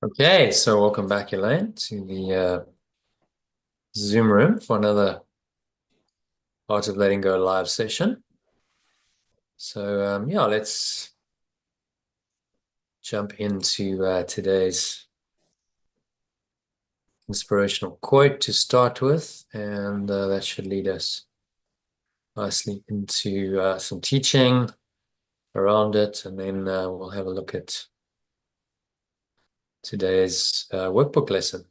Okay, so welcome back, Elaine, to the Zoom room for another Art of Letting Go live session. So yeah, let's jump into today's inspirational quote to start with, and that should lead us nicely into some teaching around it, and then we'll have a look at today's workbook lesson.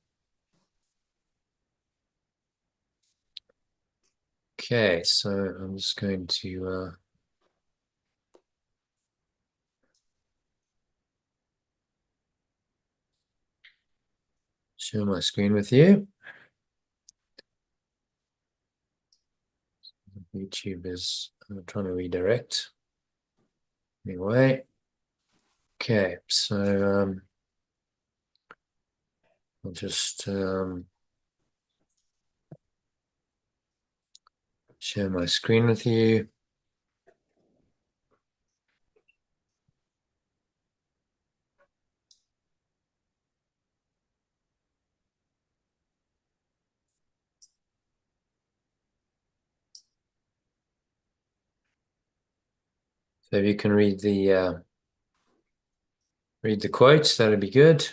Okay, so I'm just going to share my screen with you. YouTube is trying to redirect. Anyway, okay, so I'll just share my screen with you. So if you can read the quotes, that'd be good.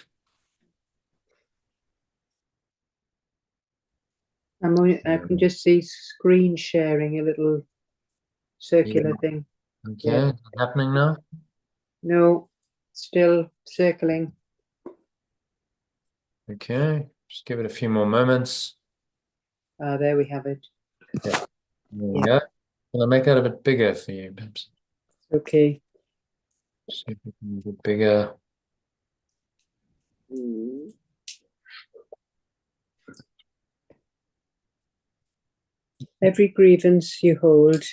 I can just see screen sharing, a little circular thing. Okay, Yeah. happening now? No, still circling. Okay, just give it a few more moments. There we have it. Yeah, there we go. Can I make that a bit bigger for you, perhaps? Okay. See if we can make it bigger. Every grievance you hold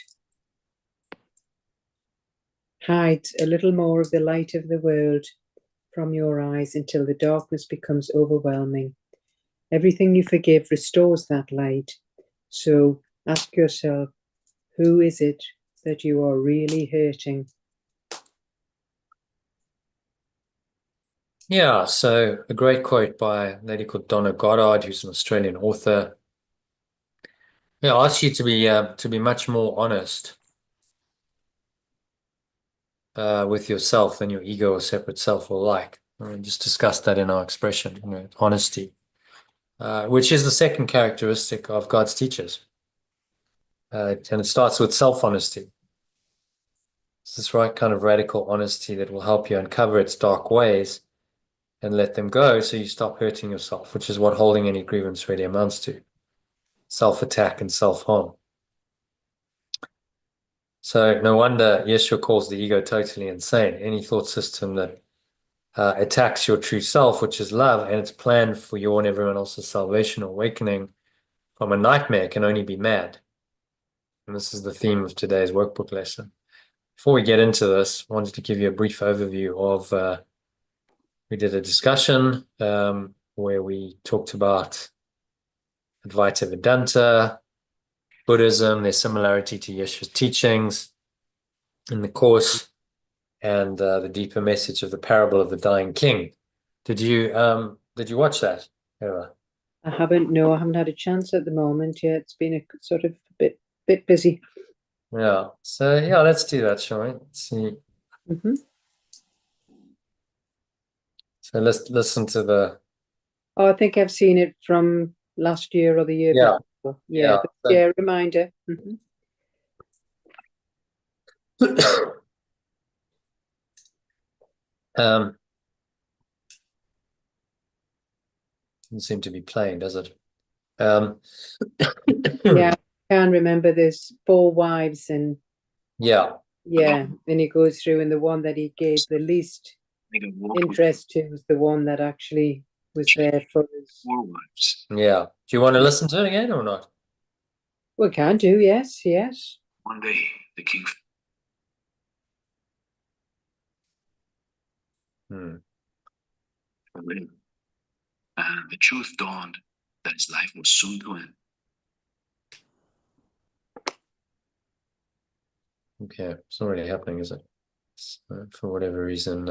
hides a little more of the light of the world from your eyes until the darkness becomes overwhelming. Everything you forgive restores that light. So ask yourself, who is it that you are really hurting? Yeah, so a great quote by a lady called Donna Goddard, who's an Australian author. Yeah, I ask you to be much more honest with yourself than your ego or separate self will like. We just discussed that in our expression, honesty, which is the second characteristic of God's teachers. And it starts with self-honesty. It's this right kind of radical honesty that will help you uncover its dark ways and let them go so you stop hurting yourself, which is what holding any grievance really amounts to. Self-attack and self-harm. So no wonder Yeshua calls the ego totally insane. Any thought system that attacks your true self, which is love, and it's planned for your and everyone else's salvation or awakening from a nightmare, can only be mad. And this is the theme of today's workbook lesson. Before we get into this, I wanted to give you a brief overview of, we did a discussion where we talked about Advaita Vedanta, Buddhism, their similarity to Yeshua's teachings in the course, and the deeper message of the parable of the dying king. Did you watch that, Eva? I haven't had a chance at the moment yet. It's been a sort of bit busy. Yeah. So yeah, let's do that, shall we? Let's see. So let's listen to the. Oh, I think I've seen it from last year or the year before. Yeah, but yeah, reminder. Doesn't seem to be playing, does it? Yeah, I can remember there's 4 wives and yeah, and he goes through, and the one that he gave the least interest to was the one that actually was there for his 4 wives. Yeah. Do you want to listen to it again or not? We can do, yes. One day, the king. And the truth dawned that his life was soon to end. Okay, it's not really happening, is it? For whatever reason,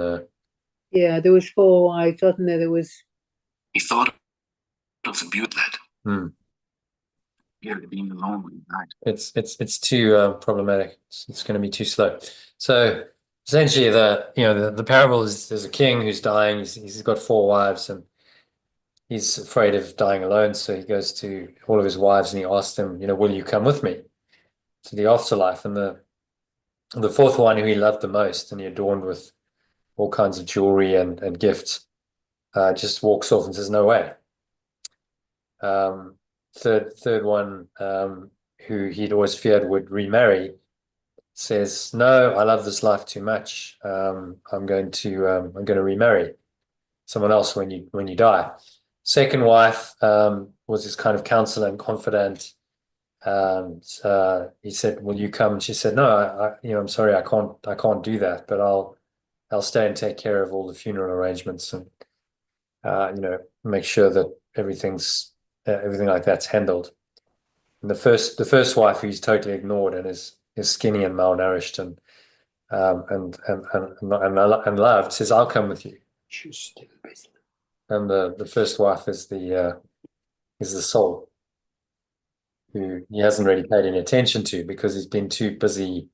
Yeah, there was 4 wives, wasn't there? There was. He thought of the beauty that Hmm. being alone when he died. It's too problematic. It's going to be too slow. So essentially, the parable is there's a king who's dying. He's got 4 wives, and he's afraid of dying alone. So he goes to all of his wives and he asks them, will you come with me to the afterlife? And the 4th one, who he loved the most and he adorned with all kinds of jewelry and gifts, just walks off and says, no way. Third one, who he'd always feared would remarry, says, no, I love this life too much. I'm going to remarry someone else when you die. Second wife was his kind of counselor and confidant. And he said, will you come? And she said, no, I'm sorry, I can't do that, but I'll stay and take care of all the funeral arrangements and make sure that everything like that's handled. And the first wife, who's totally ignored and is skinny and malnourished and loved, says, I'll come with you. And the first wife is the soul, who he hasn't really paid any attention to because he's been too busy.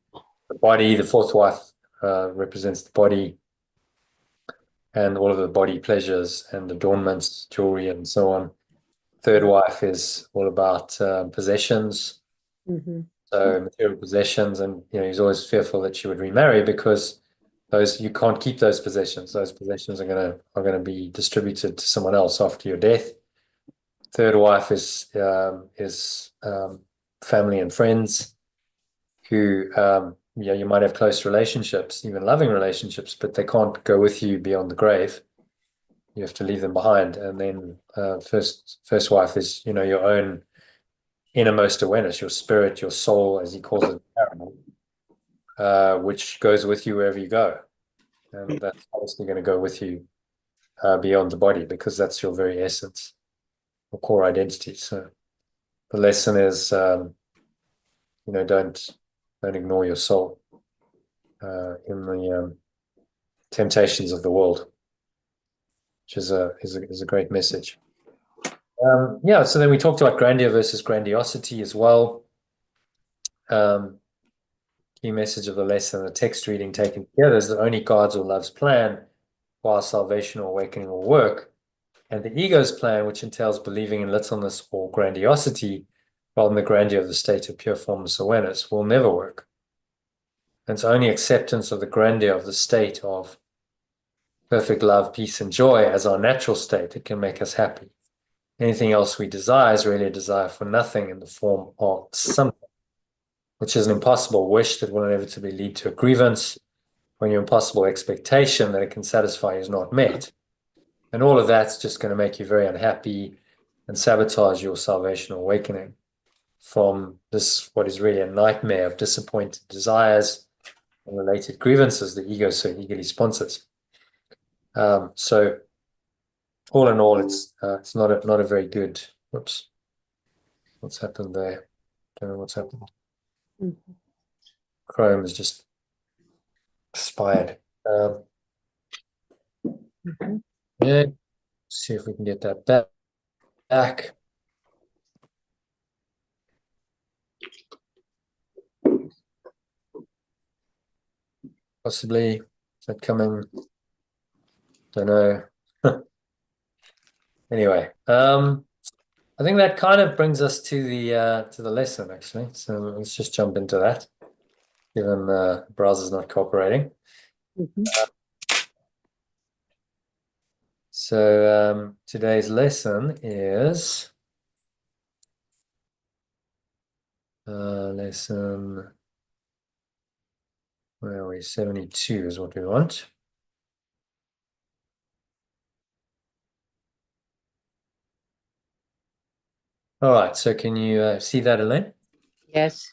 The body, the 4th wife represents the body and all of the body pleasures and adornments, jewelry, and so on. 3rd wife is all about possessions, so material possessions, and he's always fearful that she would remarry because you can't keep those possessions. Those possessions are gonna be distributed to someone else after your death. 3rd wife is family and friends who you might have close relationships, even loving relationships, but they can't go with you beyond the grave. You have to leave them behind. And then first wife is your own innermost awareness, your spirit, your soul, as he calls it, which goes with you wherever you go, and that's obviously going to go with you beyond the body because that's your very essence or core identity. So the lesson is don't ignore your soul in the temptations of the world, which is a great message. So then we talked about grandeur versus grandiosity as well. Key message of the lesson, the text reading taken together, is that only God's or love's plan while salvation or awakening will work, and the ego's plan, which entails believing in littleness or grandiosity rather than the grandeur of the state of pure formless awareness, will never work. And it's only acceptance of the grandeur of the state of perfect love, peace, and joy as our natural state that can make us happy. Anything else we desire is really a desire for nothing in the form of something, which is an impossible wish that will inevitably lead to a grievance when your impossible expectation that it can satisfy is not met. And all of that's just going to make you very unhappy and sabotage your salvation or awakening from this, what is really a nightmare of disappointed desires and related grievances the ego so eagerly sponsors. So all in all, it's not a very good. Whoops, what's happened there? Don't know what's happened. Chrome has just expired. Yeah, see if we can get that back. Possibly. Is that coming? Don't know. Anyway, I think that kind of brings us to the lesson, actually. So let's just jump into that, given the browser's not cooperating. So today's lesson is lesson, where are we? 72 is what we want. All right, so can you see that, Elaine? Yes.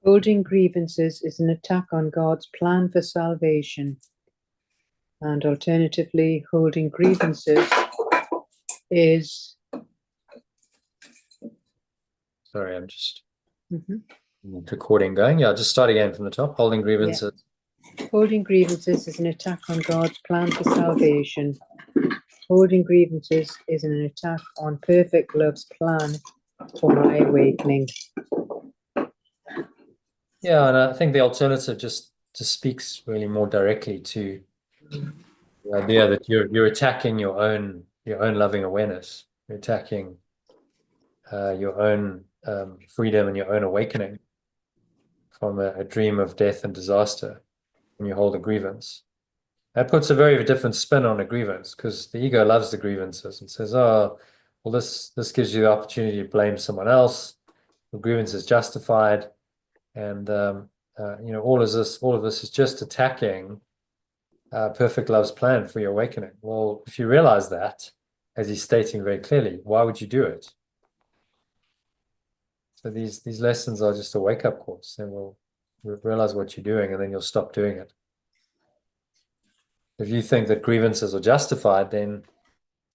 Holding grievances is an attack on God's plan for salvation. And alternatively, holding grievances is... Sorry, I'm just recording going. Yeah, I'll just start again from the top. Holding grievances Holding grievances is an attack on God's plan for salvation. Holding grievances is an attack on perfect love's plan for my awakening. Yeah, and I think the alternative just speaks really more directly to the idea that you're attacking your own loving awareness. You're attacking your own freedom and your own awakening from a dream of death and disaster when you hold a grievance. That puts a very different spin on a grievance, because the ego loves the grievances and says, oh, well, this gives you the opportunity to blame someone else. The grievance is justified. And all of this is just attacking perfect love's plan for your awakening. Well, if you realize that, as he's stating very clearly, why would you do it? So these lessons are just a wake-up course, and we'll realize what you're doing, and then you'll stop doing it. If you think that grievances are justified, then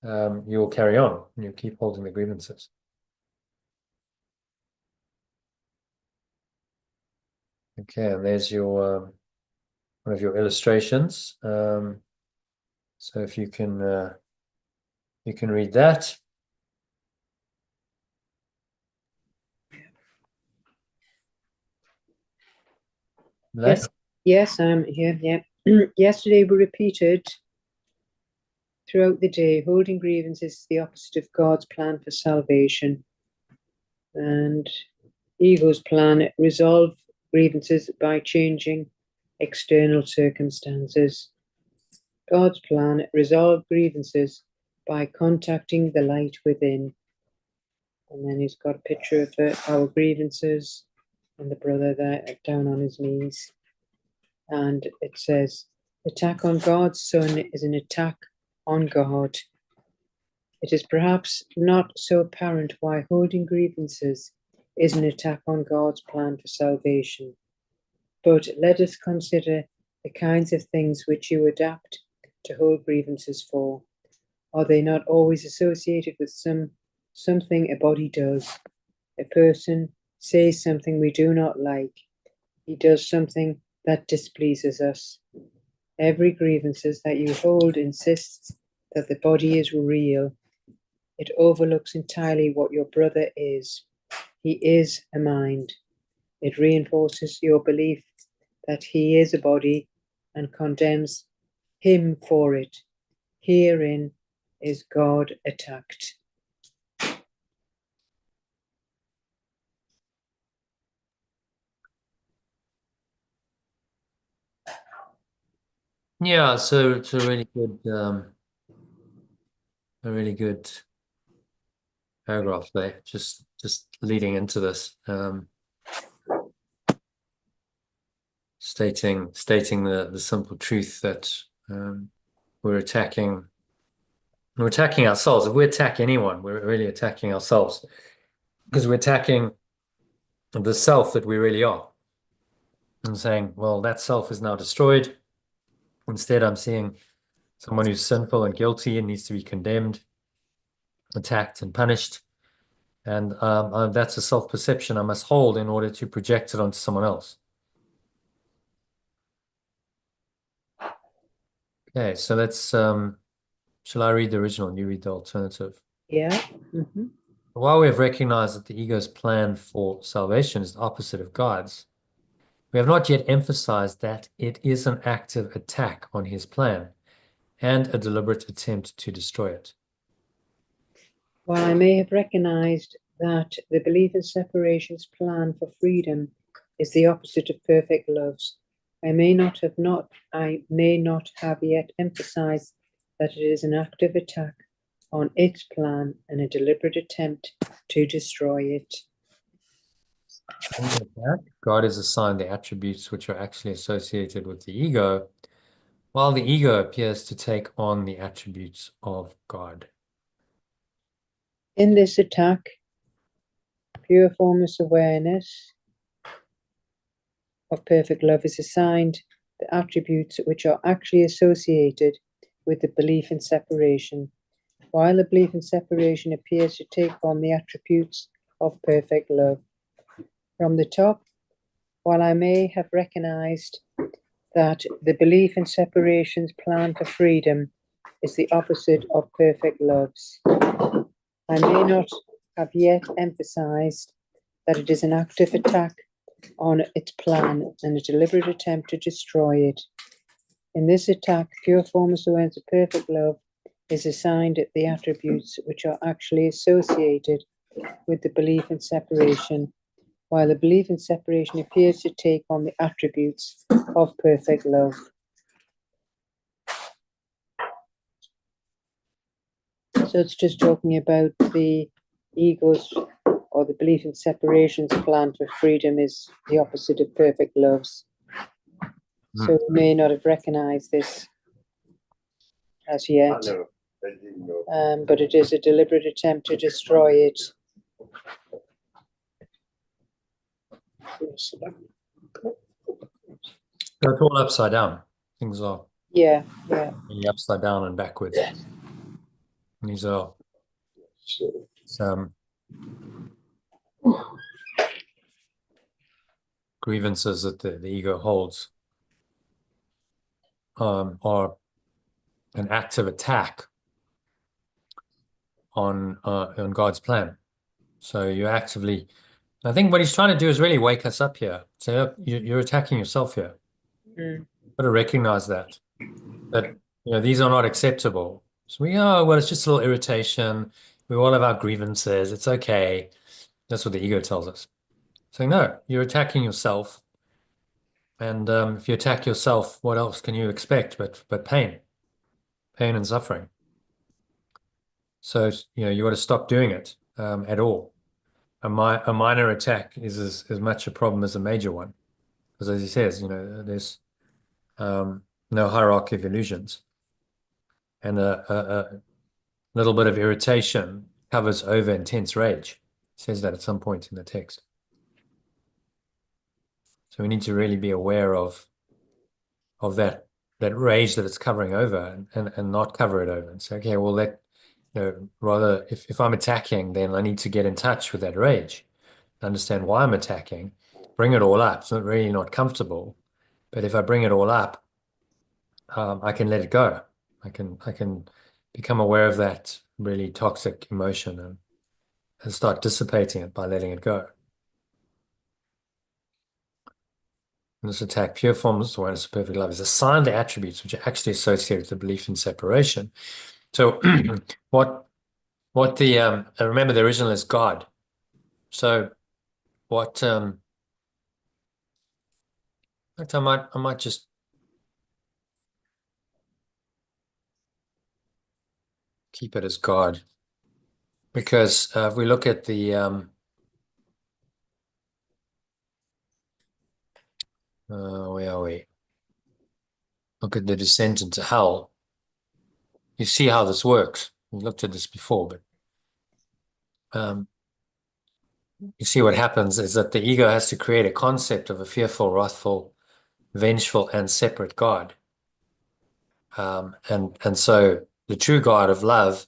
you'll carry on and you'll keep holding the grievances. Okay, and there's your one of your illustrations. So if you can read that. Yes, I'm here. Yeah. Yesterday we repeated throughout the day, holding grievances is the opposite of God's plan for salvation. And ego's plan, resolve grievances by changing external circumstances. God's plan, resolve grievances by contacting the light within. And then he's got a picture of our grievances and the brother there down on his knees. And it says, attack on God's Son is an attack on God. It is perhaps not so apparent why holding grievances is an attack on God's plan for salvation. But let us consider the kinds of things which you adapt to hold grievances for. Are they not always associated with something a body does? A person says something we do not like. He does something that displeases us. Every grievances that you hold insists that the body is real. It overlooks entirely what your brother is. He is a mind. It reinforces your belief that he is a body and condemns him for it. Herein is God attacked. Yeah, so it's a really good paragraph there, just leading into this, stating the simple truth that we're attacking ourselves. If we attack anyone, we're really attacking ourselves, because we're attacking the self that we really are, and saying, well, that self is now destroyed. Instead, I'm seeing someone who's sinful and guilty and needs to be condemned, attacked, and punished. And that's a self-perception I must hold in order to project it onto someone else. Okay, so let's, shall I read the original and you read the alternative? Yeah. While we have recognized that the ego's plan for salvation is the opposite of God's, we have not yet emphasized that it is an active attack on his plan and a deliberate attempt to destroy it. While I may have recognized that the belief in separation's plan for freedom is the opposite of perfect love's, I may not have yet emphasized that it is an active attack on its plan and a deliberate attempt to destroy it. God is assigned the attributes which are actually associated with the ego, while the ego appears to take on the attributes of God. In this attack, pure formless awareness of perfect love is assigned the attributes which are actually associated with the belief in separation, while the belief in separation appears to take on the attributes of perfect love. From the top, while I may have recognized that the belief in separation's plan for freedom is the opposite of perfect love's. I may not have yet emphasized that it is an active attack on its plan and a deliberate attempt to destroy it. In this attack, pure formless awareness of perfect love is assigned the attributes which are actually associated with the belief in separation, while the belief in separation appears to take on the attributes of perfect love. So it's just talking about the ego's or the belief in separation's plan for freedom is the opposite of perfect love's. So we may not have recognized this as yet, but it is a deliberate attempt to destroy it. So it's all upside down. Things are Yeah. really upside down and backwards. These are some grievances that the ego holds are an active attack on God's plan. So you actively, I think what he's trying to do is really wake us up here. So you're attacking yourself here. Got to recognize that these are not acceptable. So well, it's just a little irritation. We all have our grievances. It's okay. That's what the ego tells us. So no, you're attacking yourself. And if you attack yourself, what else can you expect but pain and suffering? So you got to stop doing it at all. A minor attack is as much a problem as a major one, because as he says, there's no hierarchy of illusions, and a little bit of irritation covers over intense rage. It says that at some point in the text. So we need to really be aware of that rage that it's covering over, and not cover it over, and say, okay, well, rather, if I'm attacking, then I need to get in touch with that rage, understand why I'm attacking, bring it all up. It's really not comfortable, but if I bring it all up, I can let it go. I can become aware of that really toxic emotion and start dissipating it by letting it go. And this attack, pure formless awareness of perfect love, is assigned the attributes which are actually associated with the belief in separation. So what the remember the original is God. So what I might just keep it as God, because if we look at the where are we? Look at the descent into hell. You see how this works. We looked at this before, but you see what happens is that the ego has to create a concept of a fearful, wrathful, vengeful, and separate God. And so the true God of love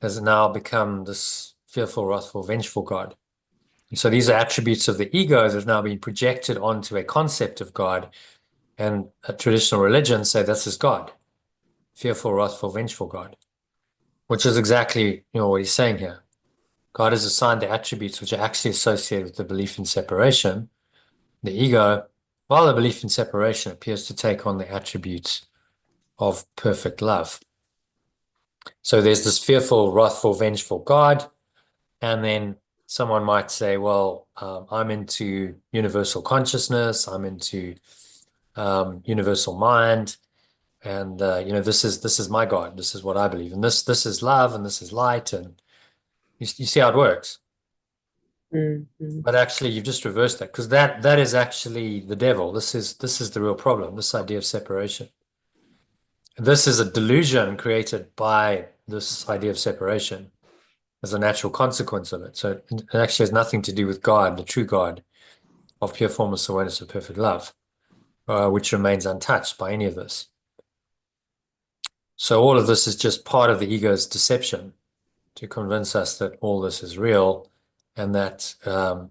has now become this fearful, wrathful, vengeful God. And so these are attributes of the ego that have now been projected onto a concept of God, and traditional religions say this is God, fearful, wrathful, vengeful God, which is exactly what he's saying here. God has assigned the attributes which are actually associated with the belief in separation. The ego, while the belief in separation appears to take on the attributes of perfect love. So there's this fearful, wrathful, vengeful God, and then someone might say, well, I'm into universal consciousness, I'm into universal mind, and this is my God, this is what I believe, and this is love, and this is light, and you see how it works. But actually, you've just reversed that, because that is actually the devil. This is the real problem. This idea of separation. This is a delusion created by this idea of separation as a natural consequence of it. So it actually has nothing to do with God, the true God of pure formless awareness of perfect love, which remains untouched by any of this. So all of this is just part of the ego's deception to convince us that all this is real, and that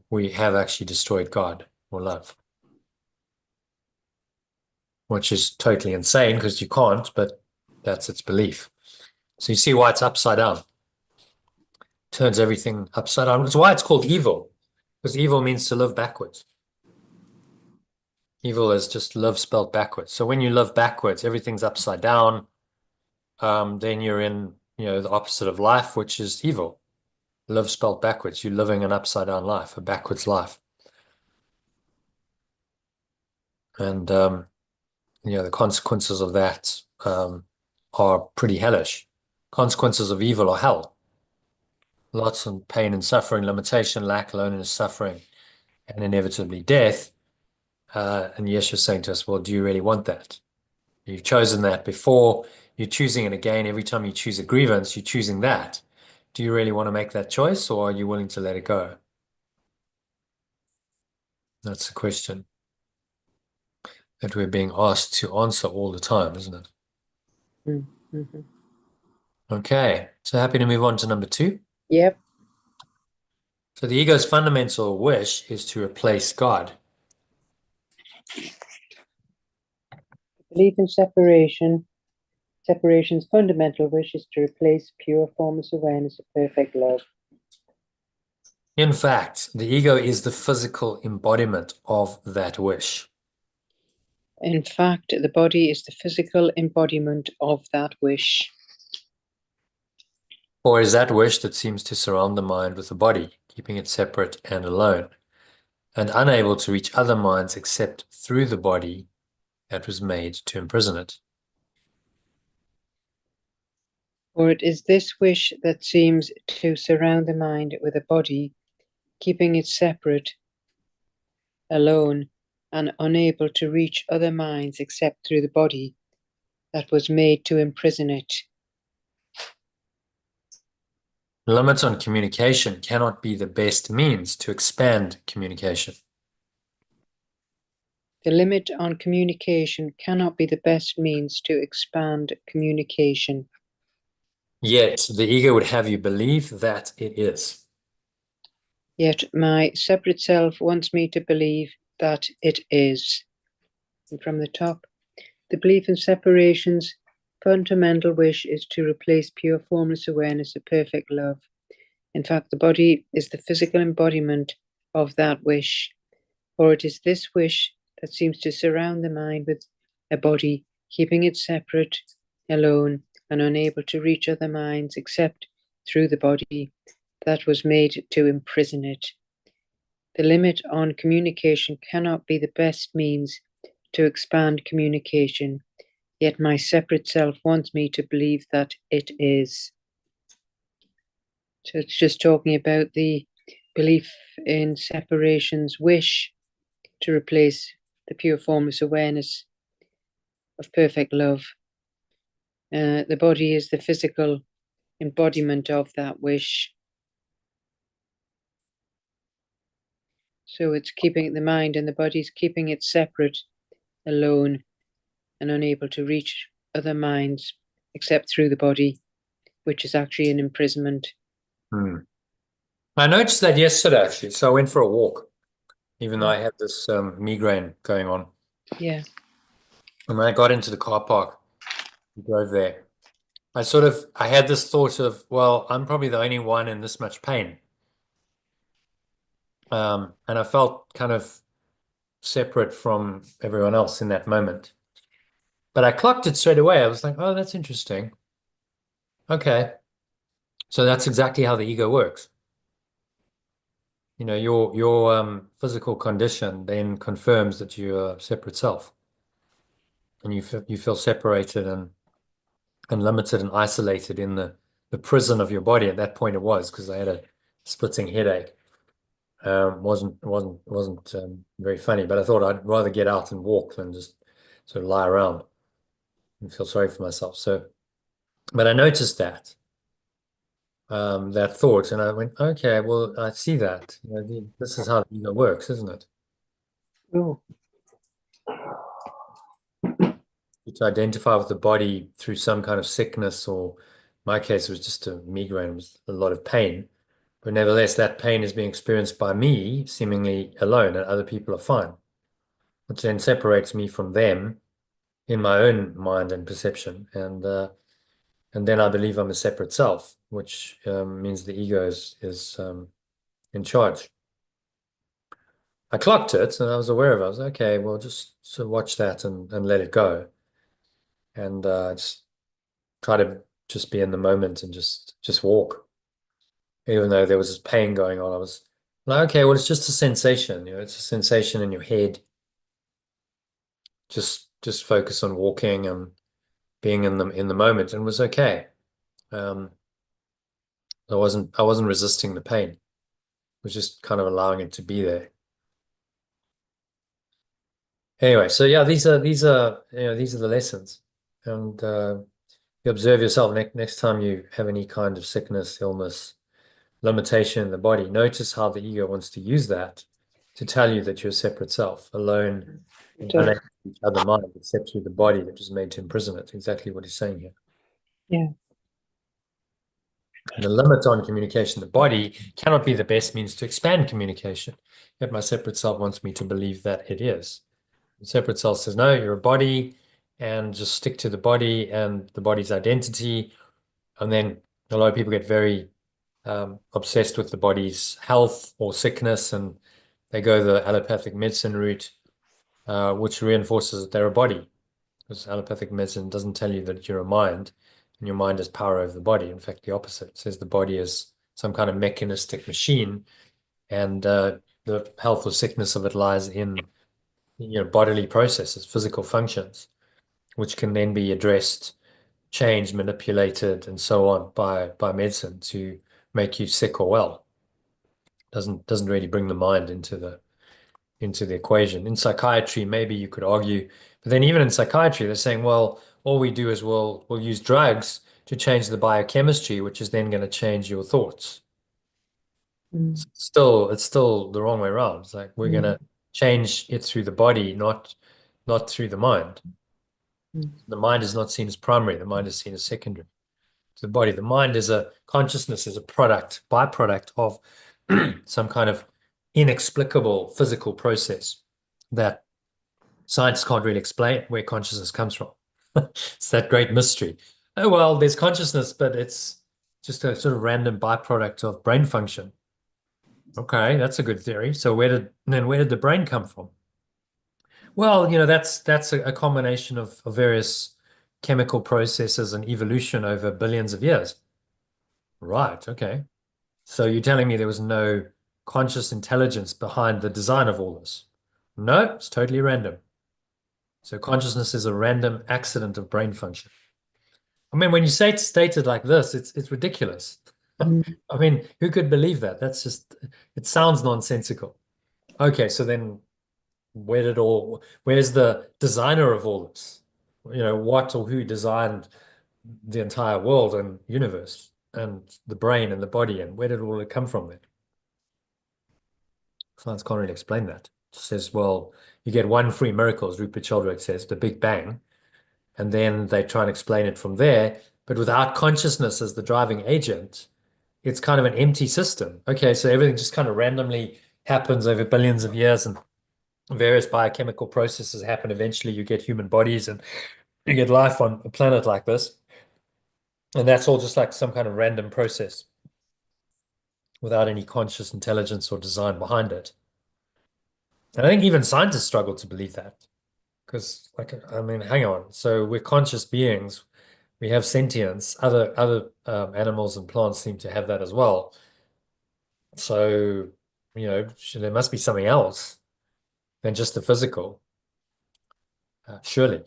we have actually destroyed God or love. which is totally insane because you can't, but that's its belief. So you see why it's upside down. Turns everything upside down. That's why it's called evil, because evil means to live backwards. Evil is just live spelled backwards. So when you live backwards, everything's upside down. Then you're in, the opposite of life, which is evil. Live spelled backwards. You're living an upside down life, a backwards life. And, the consequences of that are pretty hellish. Consequences of evil are hell. Lots of pain and suffering, limitation, lack, loneliness, suffering, and inevitably death. And Yeshua's saying to us, well, do you really want that? You've chosen that before. You're choosing it again. Every time you choose a grievance, you're choosing that. Do you really want to make that choice, or are you willing to let it go? That's the question that we're being asked to answer all the time, isn't it? Mm-hmm. Okay, so happy to move on to number 2. Yep. So the ego's fundamental wish is to replace God. Belief in separation. Separation's fundamental wish is to replace pure formless awareness of perfect love. In fact, the ego is the physical embodiment of that wish. In fact, the body is the physical embodiment of that wish. Or is that wish that seems to surround the mind with the body, keeping it separate and alone, and unable to reach other minds except through the body that was made to imprison it. Or it is this wish that seems to surround the mind with a body, keeping it separate, alone, and unable to reach other minds except through the body that was made to imprison it. Limits on communication cannot be the best means to expand communication. The limit on communication cannot be the best means to expand communication. Yet the ego would have you believe that it is. Yet my separate self wants me to believe that it is. And from the top, the belief in separation's fundamental wish is to replace pure formless awareness of perfect love. In fact, the body is the physical embodiment of that wish, or it is this wish that seems to surround the mind with a body, keeping it separate, alone, and unable to reach other minds except through the body that was made to imprison it. The limit on communication cannot be the best means to expand communication, yet my separate self wants me to believe that it is. So it's just talking about the belief in separation's wish to replace the pure formless awareness of perfect love. The body is the physical embodiment of that wish. So it's keeping the mind and the body's keeping it separate, alone, and unable to reach other minds except through the body, which is actually an imprisonment. I noticed that yesterday, actually. So I went for a walk, even though I had this migraine going on. Yeah. And when I got into the car park, we drove there, I had this thought of, well, I'm probably the only one in this much pain. And I felt kind of separate from everyone else in that moment. But I clocked it straight away. I was like, oh, that's interesting. Okay. So that's exactly how the ego works. Your physical condition then confirms that you're a separate self. And you feel separated and limited and isolated in the prison of your body. At that point it was, because I had a splitting headache. Wasn't very funny, but I thought I'd rather get out and walk than just sort of lie around and feel sorry for myself. So, but I noticed that thought, and I went, okay, well, I see that. This is how the ego works, isn't it? Oh. To identify with the body through some kind of sickness, or in my case, it was just a migraine, it was a lot of pain. But nevertheless, that pain is being experienced by me, seemingly alone, and other people are fine, which then separates me from them in my own mind and perception, and then I believe I'm a separate self, which means the ego is in charge. I clocked it and I was aware of it. I was like, okay, well, just sort of watch that and let it go, and just try to just be in the moment and just walk. Even though there was this pain going on, I was like, okay, well, it's just a sensation, it's a sensation in your head. Just focus on walking and being in the moment, and it was okay. Um, I wasn't resisting the pain. I was just kind of allowing it to be there. Anyway, so yeah, these are the lessons, and you observe yourself next time you have any kind of sickness, illness, limitation in the body. Notice how the ego wants to use that to tell you that you're a separate self, alone, unconnected to each other mind, except through the body that was made to imprison it. Exactly what he's saying here. Yeah. And the limit on communication, the body cannot be the best means to expand communication. Yet my separate self wants me to believe that it is. The separate self says, no, you're a body, and just stick to the body and the body's identity. And then a lot of people get very obsessed with the body's health or sickness, and they go the allopathic medicine route, which reinforces that they're a body. Because allopathic medicine doesn't tell you that you're a mind, and your mind has power over the body. In fact, the opposite. It says the body is some kind of mechanistic machine, and the health or sickness of it lies in bodily processes, physical functions, which can then be addressed, changed, manipulated, and so on by medicine to make you sick or well. Doesn't really bring the mind into the equation. In psychiatry, maybe you could argue, but then even in psychiatry, they're saying, well, all we do is we'll use drugs to change the biochemistry, which is then going to change your thoughts. Mm. It's still the wrong way around. It's like we're going to change it through the body, not through the mind. The mind is not seen as primary. The mind is seen as secondary to the body. The mind is a consciousness, is a byproduct of some kind of inexplicable physical process that science can't really explain where consciousness comes from. It's that great mystery. Oh, well, there's consciousness, but it's just a sort of random byproduct of brain function. Okay, that's a good theory. So where did the brain come from? Well, that's a combination of various chemical processes and evolution over billions of years. Right, okay. So you're telling me there was no conscious intelligence behind the design of all this? No, it's totally random. So consciousness is a random accident of brain function. I mean, when you state it like this, it's ridiculous. I mean, who could believe that? It sounds nonsensical. Okay, so then where's the designer of all this? What or who designed the entire world and universe and the brain and the body, and where did all it come from then? Science can't really explain that. It says, well, you get one free miracle, as Rupert Sheldrake says, the Big Bang, and then they try and explain it from there. But without consciousness as the driving agent, it's kind of an empty system. Okay, so everything just kind of randomly happens over billions of years, and various biochemical processes happen. Eventually, you get human bodies and you get life on a planet like this. And that's all just like some kind of random process without any conscious intelligence or design behind it. And I think even scientists struggle to believe that. Because, I mean, hang on. So we're conscious beings. We have sentience. Other animals and plants seem to have that as well. So, there must be something else than just the physical, surely.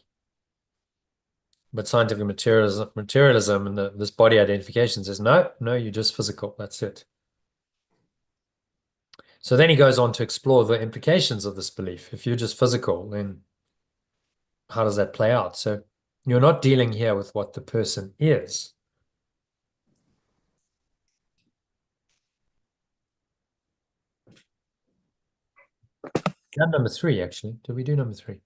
But scientific materialism and this body identification says, no, you're just physical. That's it. So then he goes on to explore the implications of this belief. If you're just physical, then how does that play out? So you're not dealing here with what the person is. And number 3, actually. Did we do number 3?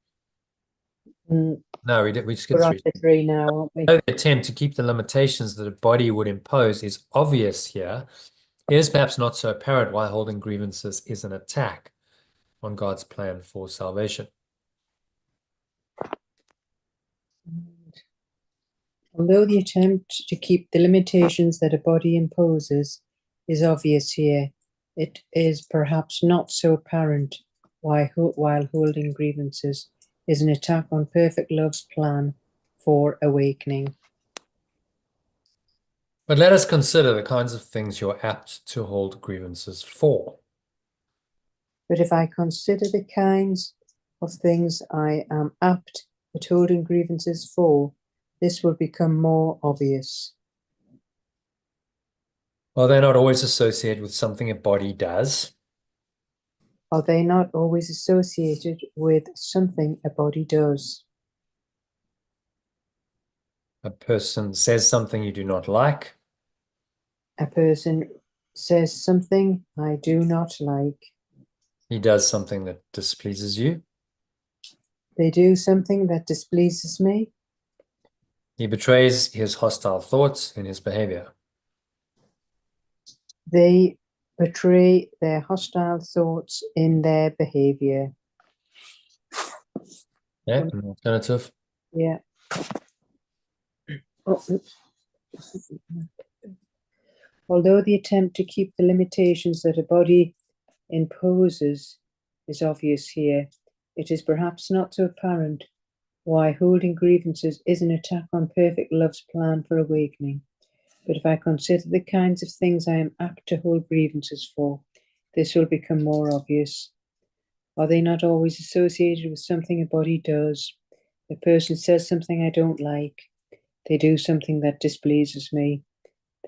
No, we did. We skipped We're on 3. to 3 now, aren't we? The attempt to keep the limitations that a body would impose is obvious here. It is perhaps not so apparent why holding grievances is an attack on God's plan for salvation. Although the attempt to keep the limitations that a body imposes is obvious here, it is perhaps not so apparent while holding grievances is an attack on perfect love's plan for awakening. But let us consider the kinds of things you're apt to hold grievances for. But if I consider the kinds of things I am apt at holding grievances for, this will become more obvious. Are they not always associated with something a body does? Are they not always associated with something a body does? A person says something you do not like. A person says something I do not like. He does something that displeases you. They do something that displeases me. He betrays his hostile thoughts in his behavior. They betray their hostile thoughts in their behavior. Yeah, an alternative. Yeah. Oh, oops. Although the attempt to keep the limitations that a body imposes is obvious here, it is perhaps not so apparent why holding grievances is an attack on perfect love's plan for awakening. But if I consider the kinds of things I am apt to hold grievances for, this will become more obvious. Are they not always associated with something a body does? A person says something I don't like. They do something that displeases me.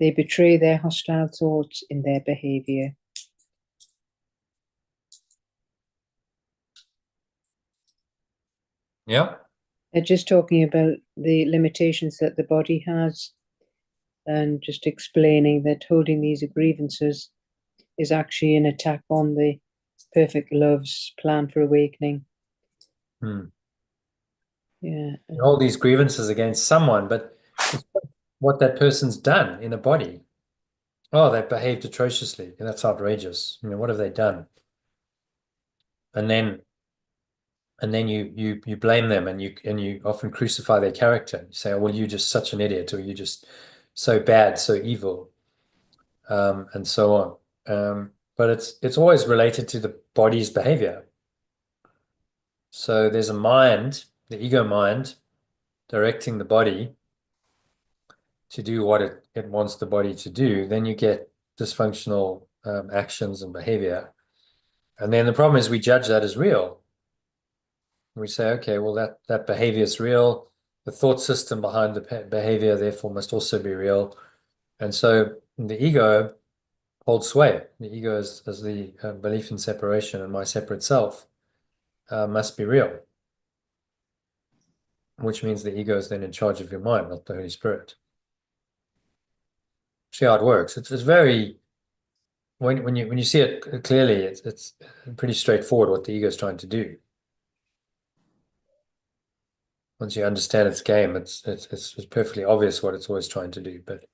They betray their hostile thoughts in their behavior. Yeah. They're just talking about the limitations that the body has and just explaining that holding these grievances is actually an attack on the perfect love's plan for awakening. Yeah. You hold these grievances against someone, but it's what that person's done in a body. Oh, they've behaved atrociously. That's outrageous. What have they done? And then you blame them, and you often crucify their character. You say, oh, well, you're just such an idiot, or you're just so bad, so evil, and so on. But it's always related to the body's behavior. So there's a mind, the ego mind, directing the body to do what it wants the body to do. Then you get dysfunctional actions and behavior. And then the problem is we judge that as real. We say, okay, well, that behavior is real. The thought system behind the behavior, therefore, must also be real. And so the ego holds sway. The ego as the belief in separation and my separate self must be real, which means the ego is then in charge of your mind, not the Holy Spirit. See how it works. It's very, when you see it clearly, it's pretty straightforward what the ego is trying to do. Once you understand its game, it's perfectly obvious what it's always trying to do. But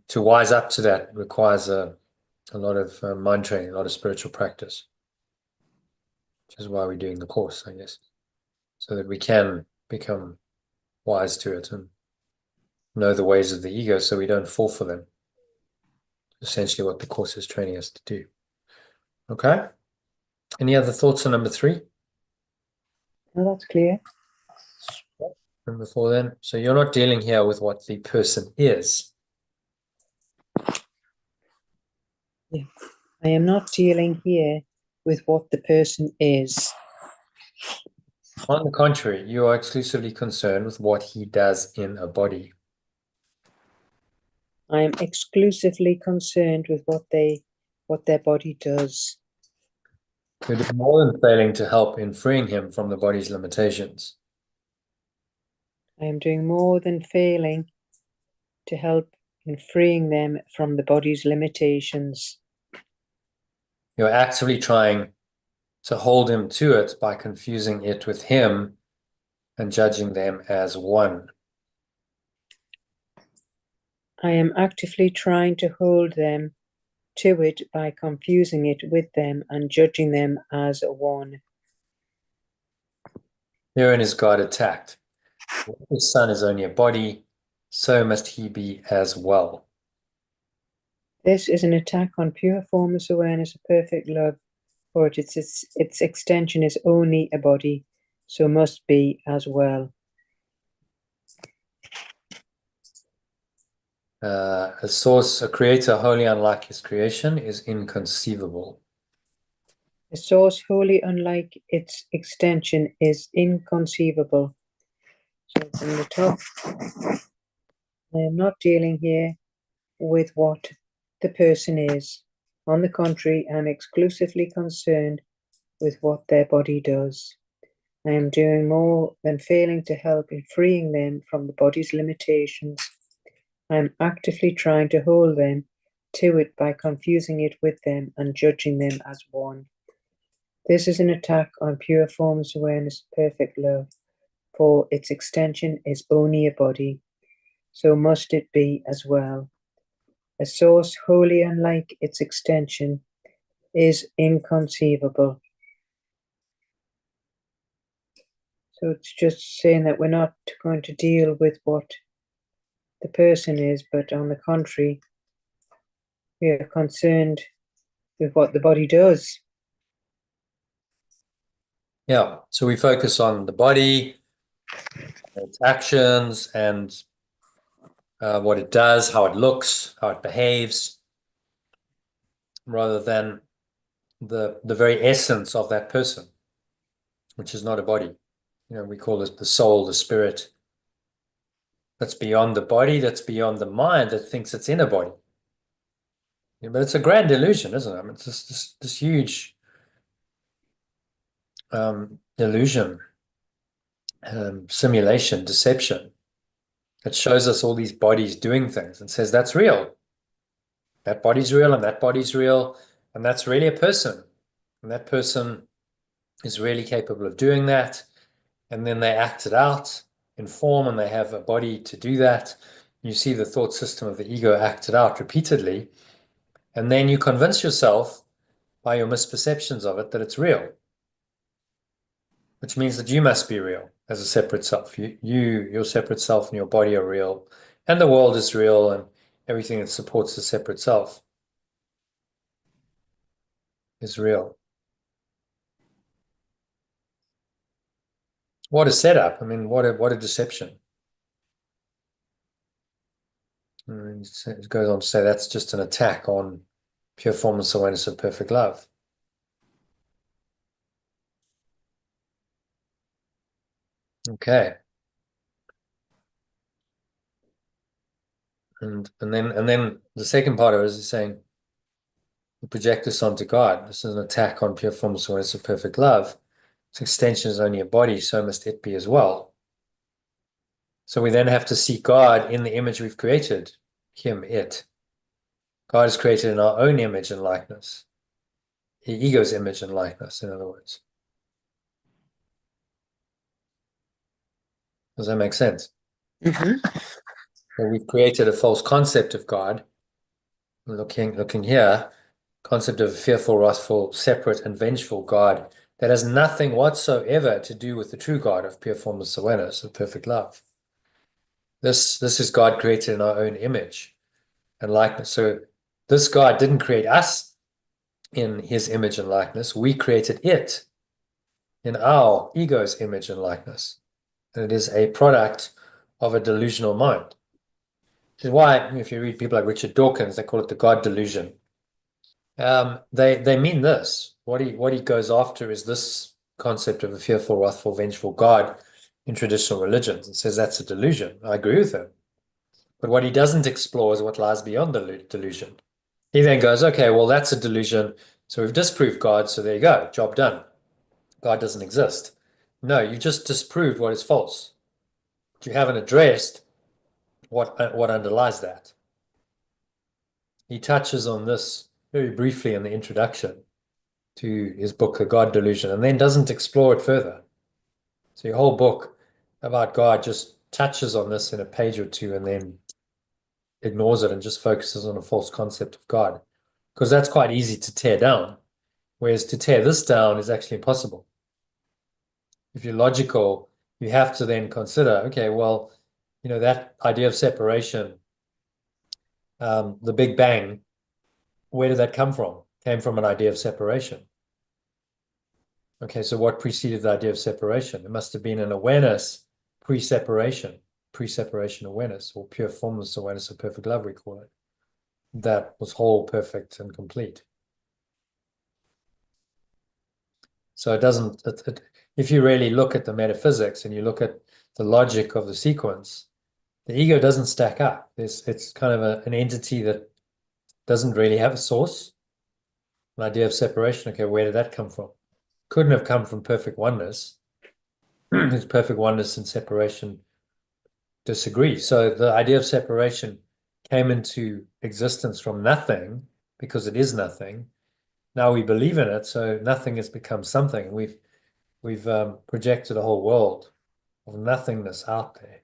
to wise up to that requires a lot of mind training, a lot of spiritual practice, which is why we're doing the course, I guess, so that we can become wise to it and know the ways of the ego so we don't fall for them. Essentially what the course is training us to do. Okay? Any other thoughts on number 3? No, that's clear. And before then, so you're not dealing here with what the person is. Yeah. I am not dealing here with what the person is. On the contrary, you are exclusively concerned with what he does in a body. I am exclusively concerned with what their body does. You're doing more than failing to help in freeing him from the body's limitations. I am doing more than failing to help in freeing them from the body's limitations. You're actively trying to hold him to it by confusing it with him and judging them as one. I am actively trying to hold them to it by confusing it with them and judging them as one. Herein is God attacked. His son is only a body, so must he be as well. This is an attack on pure formless awareness of perfect love, for its extension is only a body, so must be as well. A source, a creator wholly unlike his creation is inconceivable. A source wholly unlike its extension is inconceivable. So from the top, I am not dealing here with what the person is. On the contrary, I am exclusively concerned with what their body does. I am doing more than failing to help in freeing them from the body's limitations. I am actively trying to hold them to it by confusing it with them and judging them as one. This is an attack on pure formless awareness of perfect love, for its extension is only a body, so must it be as well. A source wholly unlike its extension is inconceivable. So it's just saying that we're not going to deal with what the person is, but on the contrary, we are concerned with what the body does. Yeah, so we focus on the body, its actions, and what it does, how it looks, how it behaves, rather than the very essence of that person, which is not a body. You know, we call it the soul, the spirit. That's beyond the body, that's beyond the mind that thinks it's in a body. Yeah, but it's a grand illusion, isn't it? I mean, it's just this huge illusion, simulation, deception that shows us all these bodies doing things and says that's real. That body's real and that body's real, and that's really a person. And that person is really capable of doing that. And then they act it out in form and they have a body to do that. You see the thought system of the ego acted out repeatedly. And then you convince yourself by your misperceptions of it that it's real, which means that you must be real as a separate self. Your separate self and your body are real, and the world is real, and everything that supports the separate self is real. What a setup. I mean, what a deception. And it goes on to say that's just an attack on pure formless awareness of perfect love. Okay. And then the second part of it is saying we project this onto God. This is an attack on pure formless awareness of perfect love. Its extension is only a body, so must it be as well. So we then have to see God in the image we've created, him, it. God is created in our own image and likeness. The ego's image and likeness, in other words. Does that make sense? Mm-hmm. So we've created a false concept of God. Looking here, concept of a fearful, wrathful, separate, and vengeful God that has nothing whatsoever to do with the true God of pure formless awareness of perfect love. This is God created in our own image and likeness. So this God didn't create us in his image and likeness. We created it in our ego's image and likeness. And it is a product of a delusional mind. Which is why, if you read people like Richard Dawkins, they call it the God delusion. They mean this. What he goes after is this concept of a fearful, wrathful, vengeful God in traditional religions, and says that's a delusion. I agree with him. But what he doesn't explore is what lies beyond the delusion. He then goes, okay, well, that's a delusion. So we've disproved God. So there you go. Job done. God doesn't exist. No, you just disproved what is false. But you haven't addressed what underlies that. He touches on this very briefly in the introduction to his book, The God Delusion, and then doesn't explore it further. So your whole book about God just touches on this in a page or two and then ignores it and just focuses on a false concept of God, because that's quite easy to tear down, whereas to tear this down is actually impossible. If you're logical, you have to then consider, okay, well, you know, that idea of separation, the Big Bang, where did that come from? Came from an idea of separation. Okay, so what preceded the idea of separation? It must have been an awareness pre-separation awareness, or pure formless awareness of perfect love, we call it. That was whole, perfect, and complete. So it doesn't, if you really look at the metaphysics and you look at the logic of the sequence, the ego doesn't stack up. It's kind of an entity that doesn't really have a source. An idea of separation, okay, where did that come from? Couldn't have come from perfect oneness. Because perfect oneness and separation disagree. So the idea of separation came into existence from nothing because it is nothing. Now we believe in it, so nothing has become something. We've projected a whole world of nothingness out there,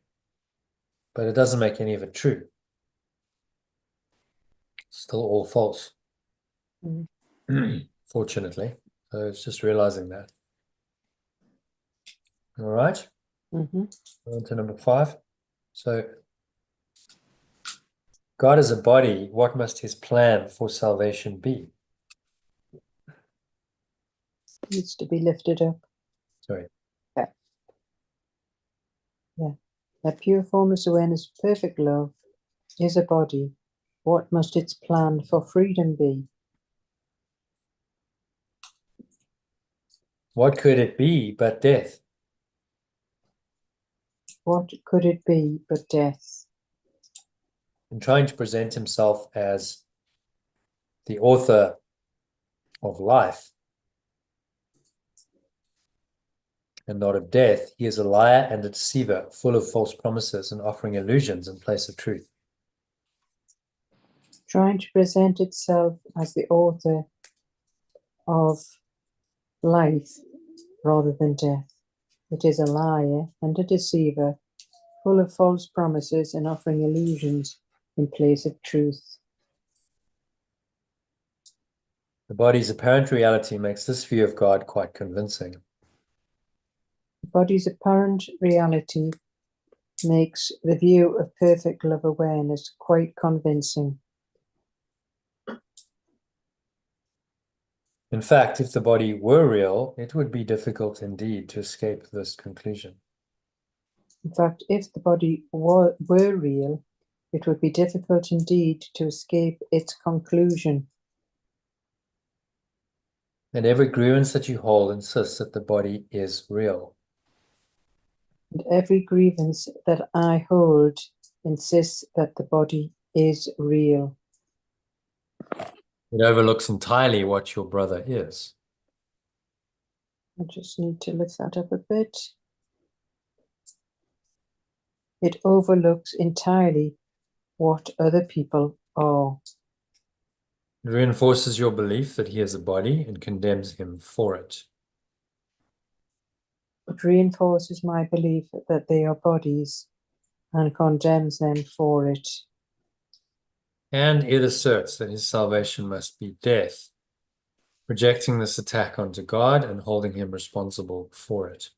but it doesn't make any of it true. It's still all false. Fortunately. So it's just realizing that. All right. On to number 5. So God is a body. What must his plan for salvation be? Needs to be lifted up. Sorry. Yeah. That pure formless awareness, perfect love, is a body. What must its plan for freedom be? What could it be but death? What could it be but death? In trying to present himself as the author of life and not of death, he is a liar and a deceiver, full of false promises and offering illusions in place of truth. Trying to present itself as the author of life rather than death. It is a liar and a deceiver, full of false promises and offering illusions in place of truth. The body's apparent reality makes this view of God quite convincing. The body's apparent reality makes the view of perfect love awareness quite convincing. In fact, if the body were real, it would be difficult indeed to escape this conclusion. In fact, if the body were real, it would be difficult indeed to escape its conclusion. And every grievance that you hold insists that the body is real. And every grievance that I hold insists that the body is real. It overlooks entirely what your brother is. I just need to lift that up a bit. It overlooks entirely what other people are. It reinforces your belief that he is a body and condemns him for it. It reinforces my belief that they are bodies and condemns them for it. And it asserts that his salvation must be death, projecting this attack onto God and holding him responsible for it.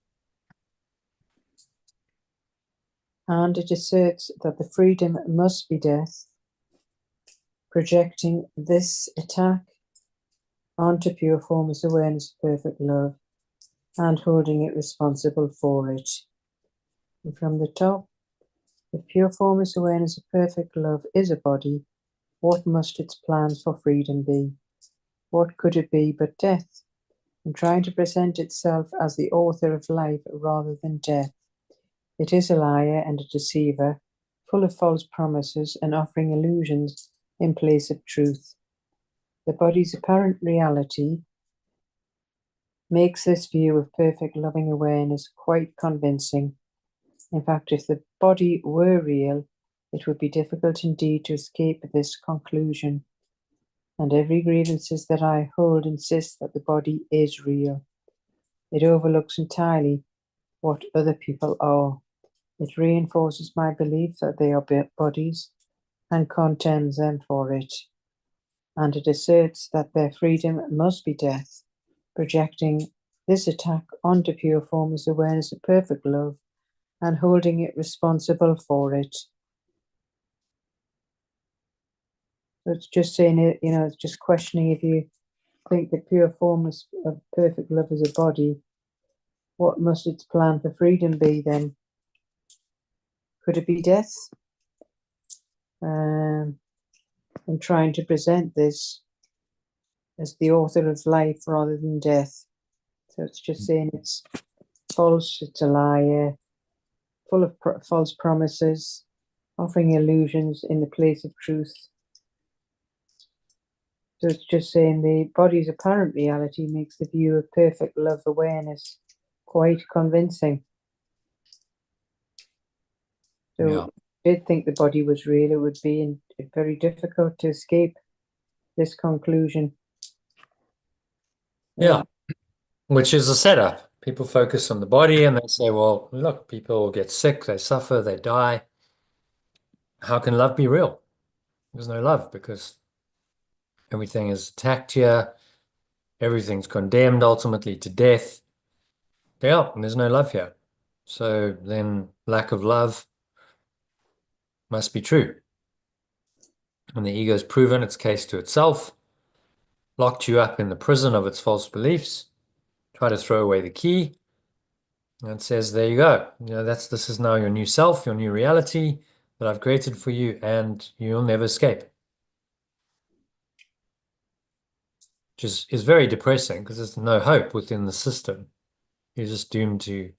And it asserts that the freedom must be death, projecting this attack onto pure formless awareness of perfect love and holding it responsible for it. And from the top, if pure formless awareness of perfect love is a body, what must its plans for freedom be? What could it be but death? And trying to present itself as the author of life rather than death. It is a liar and a deceiver, full of false promises and offering illusions in place of truth. The body's apparent reality makes this view of perfect loving awareness quite convincing. In fact, if the body were real, it would be difficult indeed to escape this conclusion. And every grievances that I hold insists that the body is real. It overlooks entirely what other people are. It reinforces my belief that they are bodies and condemns them for it. And it asserts that their freedom must be death, projecting this attack onto pure formless awareness of perfect love and holding it responsible for it. So it's just saying it, you know, it's just questioning if you think the pure form of perfect love is a body, what must its plan for freedom be then? Could it be death? And trying to present this as the author of life rather than death. So it's just saying it's false, it's a liar, full of false promises, offering illusions in the place of truth. So it's just saying the body's apparent reality makes the view of perfect love awareness quite convincing. So Yeah. if you did think the body was real, it would be very difficult to escape this conclusion. Yeah. Which is a setup. People focus on the body and they say, well, look, people get sick, they suffer, they die. How can love be real? There's no love because everything is attacked here. Everything's condemned ultimately to death. Yeah, and there's no love here. So then lack of love must be true. And the ego's proven its case to itself, locked you up in the prison of its false beliefs, try to throw away the key, and it says, there you go. You know, this is now your new self, your new reality that I've created for you, and you'll never escape. Which is very depressing because there's no hope within the system. You're just doomed to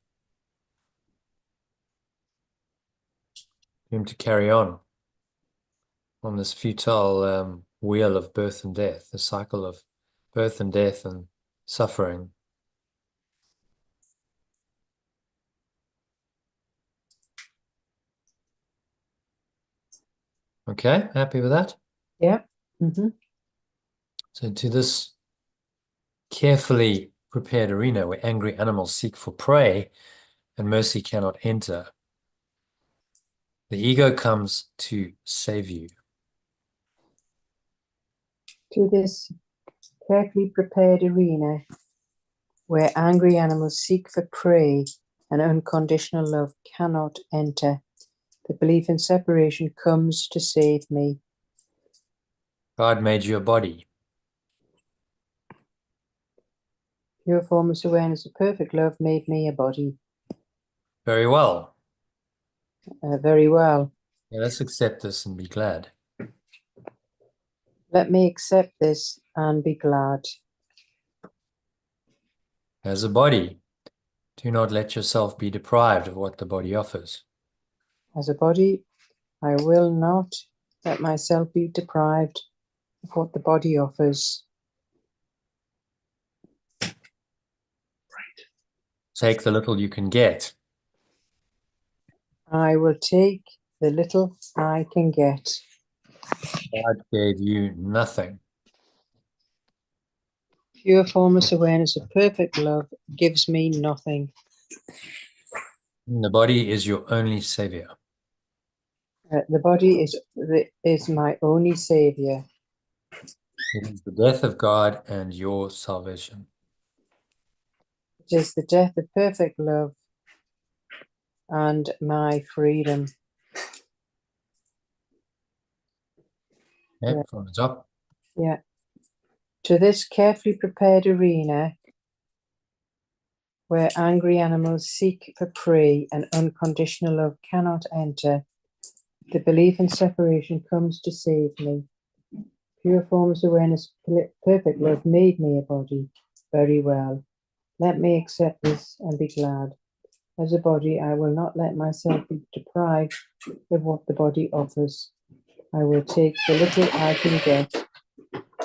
carry on this futile wheel of birth and death, the cycle of birth and death and suffering. Okay, happy with that? Yeah. Mm-hmm. So to this carefully prepared arena where angry animals seek for prey and mercy cannot enter, the ego comes to save you. To this carefully prepared arena where angry animals seek for prey and unconditional love cannot enter, the belief in separation comes to save me. God made you a body. Pure formless awareness of perfect love made me a body. Very well. Very well. Yeah, let's accept this and be glad. Let me accept this and be glad. As a body, do not let yourself be deprived of what the body offers. As a body, I will not let myself be deprived of what the body offers. Take the little you can get. I will take the little I can get. God gave you nothing. Pure formless awareness of perfect love gives me nothing. The body is your only savior. The body is my only savior. It is the death of God and your salvation. It is the death of perfect love and my freedom. Okay, Yeah. from the top. Yeah. To this carefully prepared arena where angry animals seek for prey and unconditional love cannot enter, the belief in separation comes to save me. Pure formless awareness, perfect love made me a body. Very well. Let me accept this and be glad. As a body, I will not let myself be deprived of what the body offers. I will take the little I can get.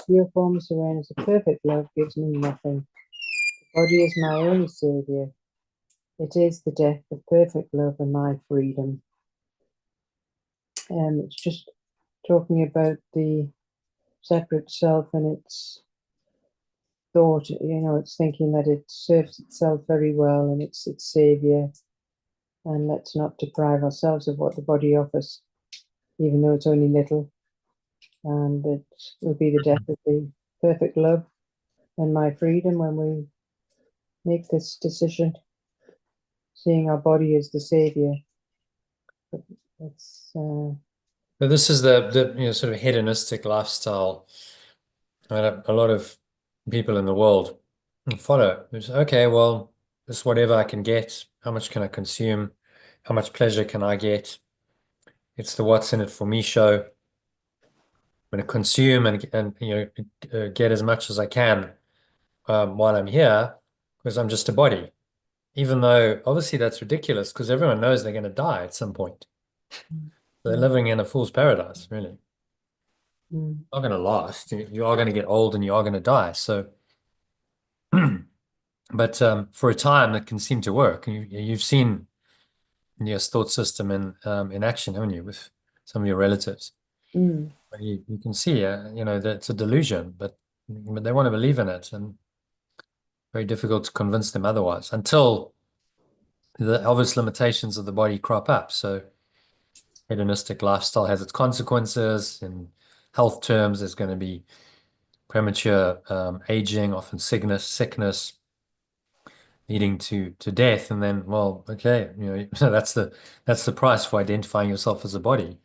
Pure formless awareness of perfect love gives me nothing. The body is my only savior. It is the death of perfect love and my freedom. And it's just talking about the separate self and its thought, you know, it's thinking that it serves itself very well and it's its savior. And let's not deprive ourselves of what the body offers, even though it's only little. And it will be the death of the perfect love and my freedom when we make this decision. seeing our body as the savior. It's But this is the sort of hedonistic lifestyle that a lot of people in the world follow. It's okay, well, this whatever I can get, how much can I consume, how much pleasure can I get? It's the what's in it for me show. I'm going to consume and get as much as I can while I'm here because I'm just a body. Even though obviously that's ridiculous because everyone knows they're going to die at some point. They're living in a fool's paradise, really. Not going to last. You are going to get old and you are going to die. So, but for a time, that can seem to work. You've seen your thought system in action, haven't you, with some of your relatives? mm, You can see, that it's a delusion, but they want to believe in it, and very difficult to convince them otherwise until the obvious limitations of the body crop up. So, hedonistic lifestyle has its consequences. In health terms, there's going to be premature aging, often sickness, leading to death. And then, well, okay, that's the price for identifying yourself as a body.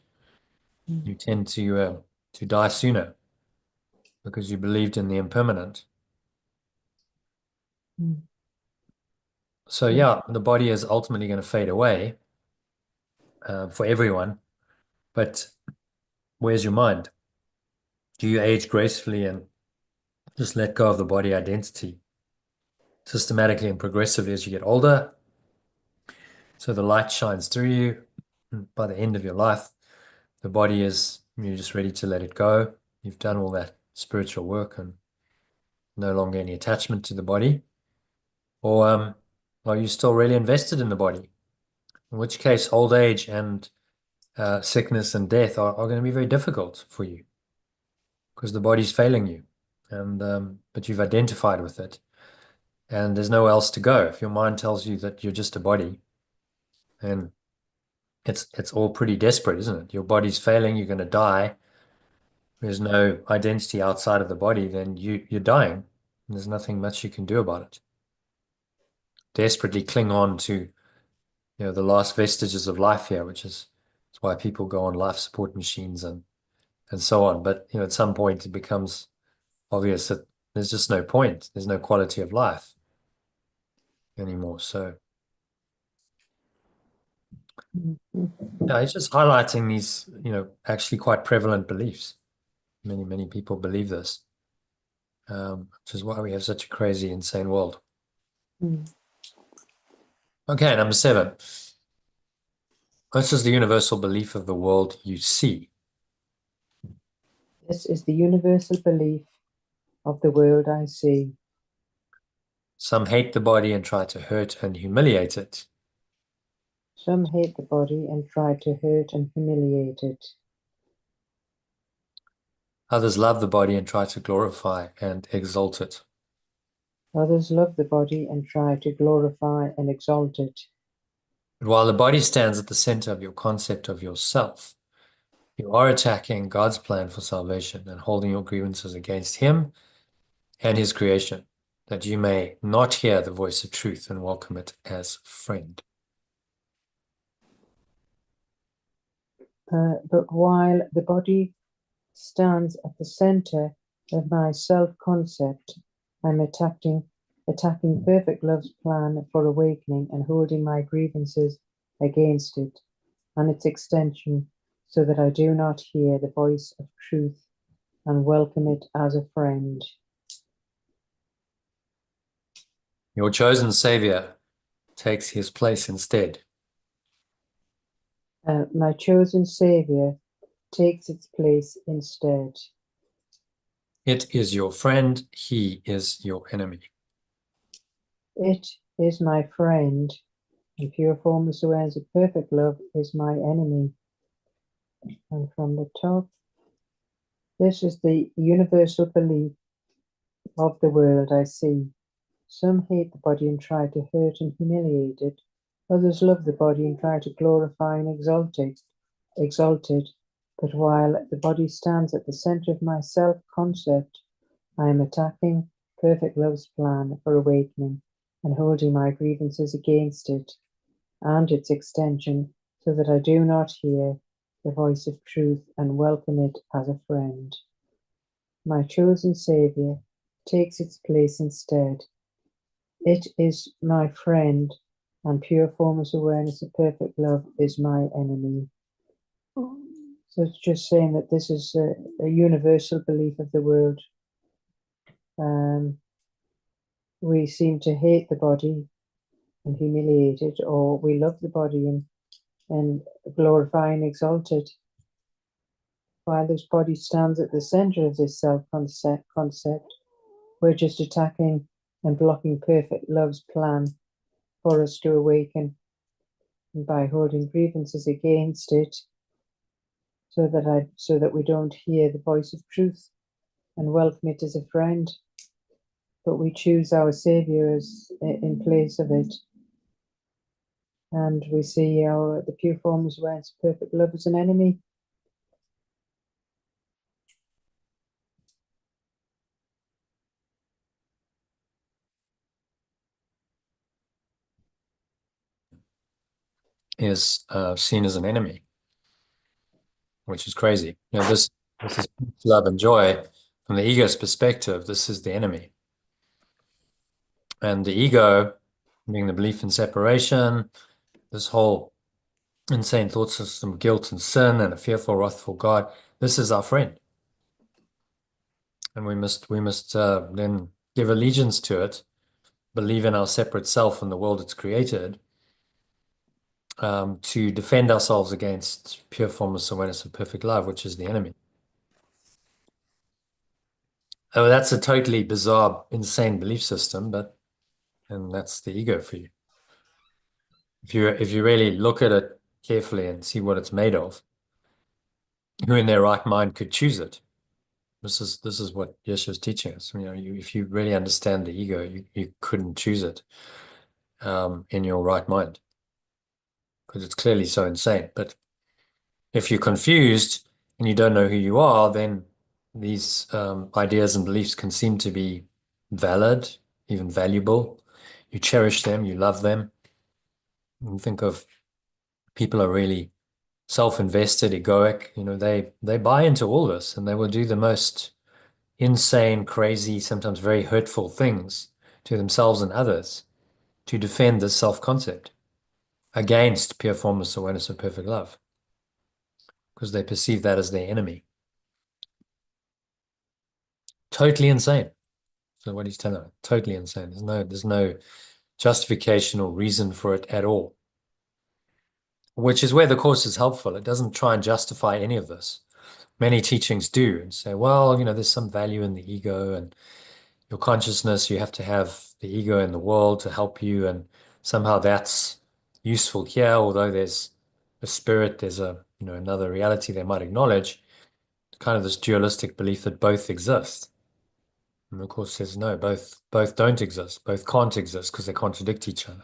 You tend to die sooner because you believed in the impermanent. mm, So yeah, the body is ultimately going to fade away for everyone. But where's your mind? Do you age gracefully and just let go of the body identity systematically and progressively as you get older? So the light shines through you. By the end of your life, the body you're just ready to let it go. You've done all that spiritual work and no longer any attachment to the body. Or are you still really invested in the body? In which case, old age and sickness and death are going to be very difficult for you because the body's failing you. And but you've identified with it. And there's nowhere else to go. If your mind tells you that you're just a body, and it's all pretty desperate, isn't it? Your body's failing, you're going to die. There's no identity outside of the body, then you're dying. There's nothing much you can do about it. Desperately cling on to the last vestiges of life here, which is why people go on life support machines and so on. But at some point it becomes obvious that there's just no point. There's no quality of life anymore. So yeah, it's just highlighting these, actually quite prevalent beliefs. Many people believe this, which is why we have such a crazy, insane world. mm. Okay, number 7. This is the universal belief of the world you see. This is the universal belief of the world I see. Some hate the body and try to hurt and humiliate it. Some hate the body and try to hurt and humiliate it. Others love the body and try to glorify and exalt it. Others love the body and try to glorify and exalt it. But while the body stands at the center of your concept of yourself, you are attacking God's plan for salvation and holding your grievances against Him and His creation, that you may not hear the voice of truth and welcome it as friend. But while the body stands at the center of my self-concept, I'm attacking perfect love's plan for awakening and holding my grievances against it and its extension, so that I do not hear the voice of truth and welcome it as a friend. Your chosen Savior takes His place instead. My chosen Savior takes its place instead. It is your friend, He is your enemy. It is my friend, and pure formless awareness of perfect love is my enemy. And from the top, this is the universal belief of the world I see. Some hate the body and try to hurt and humiliate it. Others love the body and try to glorify and exalt it. But while the body stands at the center of my self-concept, I am attacking perfect love's plan for awakening and holding my grievances against it and its extension, so that I do not hear the voice of truth and welcome it as a friend. My chosen Saviour takes its place instead. It is my friend, and pure formless awareness of perfect love is my enemy. So it's just saying that this is a universal belief of the world. We seem to hate the body and humiliate it, or we love the body and glorify and exalt it. While this body stands at the center of this self-concept, we're just attacking and blocking perfect love's plan for us to awaken. And by holding grievances against it, so that we don't hear the voice of truth and welcome it as a friend, but we choose our Savior as in place of it. And we see the pure forms where it's perfect love as an enemy. Is seen as an enemy, which is crazy. You know, this is love and joy. From the ego's perspective, this is the enemy. And the ego, being the belief in separation, this whole insane thought system, guilt and sin, and a fearful, wrathful God, this is our friend. And we must then give allegiance to it, believe in our separate self and the world it's created, to defend ourselves against pure formless awareness of perfect love, which is the enemy. Oh, that's a totally bizarre, insane belief system, and that's the ego for you. If you really look at it carefully and see what it's made of, who in their right mind could choose it? This is what Yeshua's teaching us. You know, if you really understand the ego, you couldn't choose it in your right mind, because it's clearly so insane. But if you're confused and you don't know who you are, then these ideas and beliefs can seem to be valid, even valuable. You cherish them, you love them. And think of people are really self-invested, egoic. You know, they buy into all this, and they will do the most insane, crazy, sometimes very hurtful things to themselves and others to defend this self-concept against pure formless awareness of perfect love, because they perceive that as their enemy. Totally insane. So what he's telling them, totally insane. There's no justification or reason for it at all, which is where the Course is helpful. It doesn't try and justify any of this. Many teachings do and say, well, you know, there's some value in the ego and your consciousness. You have to have the ego in the world to help you, and somehow that's useful here. Although there's a spirit, there's another reality they might acknowledge. Kind of this dualistic belief that both exist. And the Course says no, both don't exist, both can't exist because they contradict each other.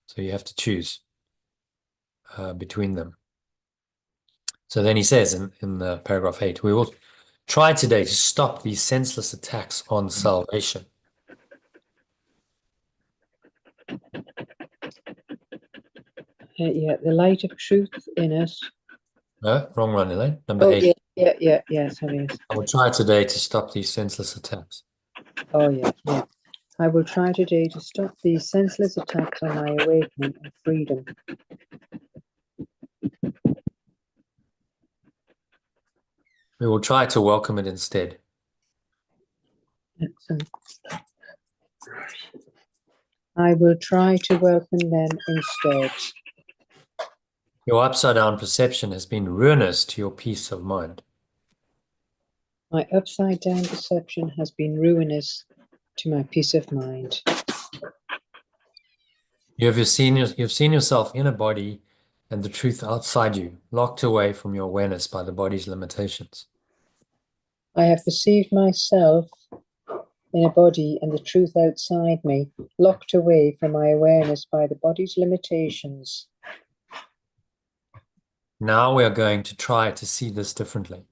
So you have to choose between them. So then he says in the paragraph 8, we will try today to stop these senseless attacks on salvation. Yeah, the light of truth in us. No, wrong one, Elaine. Number 8. Yeah, sorry. I will try today to stop these senseless attacks. Oh, yeah. I will try today to stop these senseless attacks on my awakening and freedom. We will try to welcome it instead. Excellent. I will try to welcome them instead. Your upside-down perception has been ruinous to your peace of mind. My upside-down perception has been ruinous to my peace of mind. You've seen yourself in a body and the truth outside you, locked away from your awareness by the body's limitations. I have perceived myself in a body and the truth outside me, locked away from my awareness by the body's limitations. Now we are going to try to see this differently.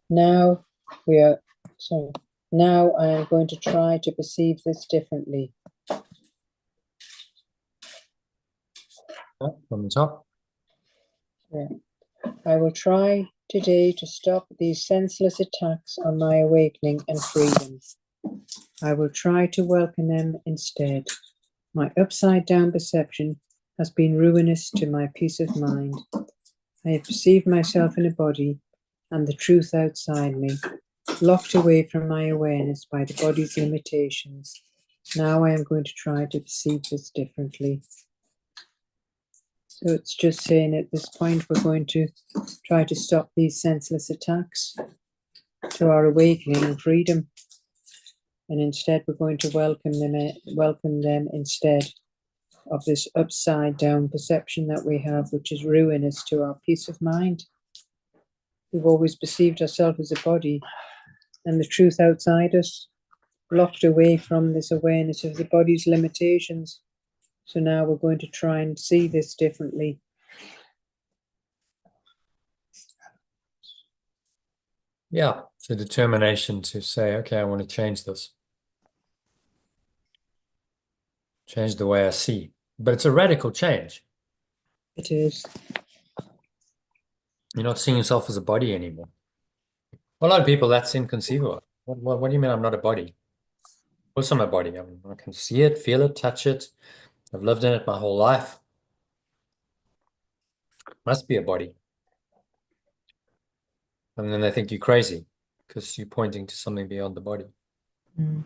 Now I am going to try to perceive this differently. From the top. I will try today to stop these senseless attacks on my awakening and freedom. I will try to welcome them instead. My upside-down perception has been ruinous to my peace of mind. I have perceived myself in a body and the truth outside me, locked away from my awareness by the body's limitations. Now I am going to try to perceive this differently. So it's just saying at this point we're going to try to stop these senseless attacks to our awakening and freedom. And instead we're going to welcome them instead of this upside down perception that we have, which is ruinous to our peace of mind. We've always perceived ourselves as a body and the truth outside us, locked away from this awareness of the body's limitations. So now we're going to try and see this differently. Yeah, it's a determination to say, okay, I want to change this. Change the way I see. But it's a radical change. It is. You're not seeing yourself as a body anymore. For a lot of people, that's inconceivable. What do you mean I'm not a body? Of course I'm a body. I can see it, feel it, touch it. I've lived in it my whole life. Must be a body. And then they think you're crazy because you're pointing to something beyond the body. Mm.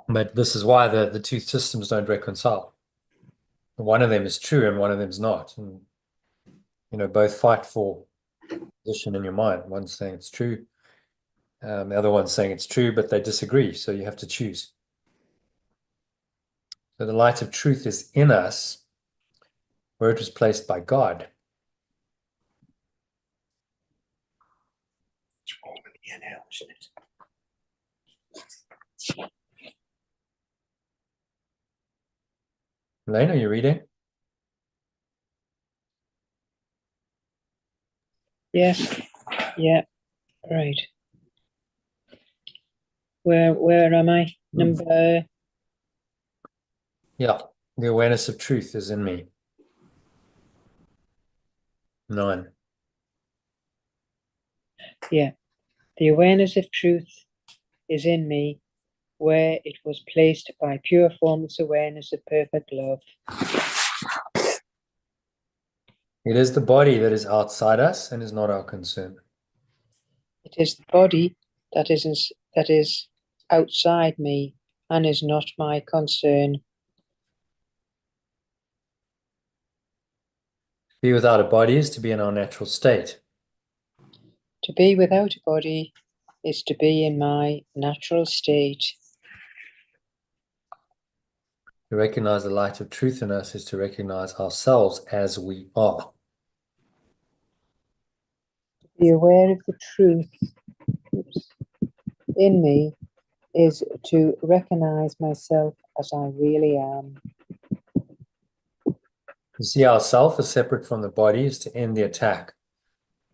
But this is why the two systems don't reconcile. One of them is true and one of them is not. And, both fight for position in your mind. One's saying it's true. The other one's saying it's true, but they disagree. So you have to choose. So the light of truth is in us where it was placed by God. Elaine, are you reading? Yes. Yeah. Right. Where am I? Number. Yeah. The awareness of truth is in me. 9. Yeah. The awareness of truth is in me, where it was placed by pure formless awareness of perfect love. It is the body that is outside us and is not our concern. It is the body that is outside me and is not my concern. To be without a body is to be in our natural state. To be without a body is to be in my natural state. To recognize the light of truth in us is to recognize ourselves as we are. To be aware of the truth in me is to recognize myself as I really am. To see ourselves as separate from the body is to end the attack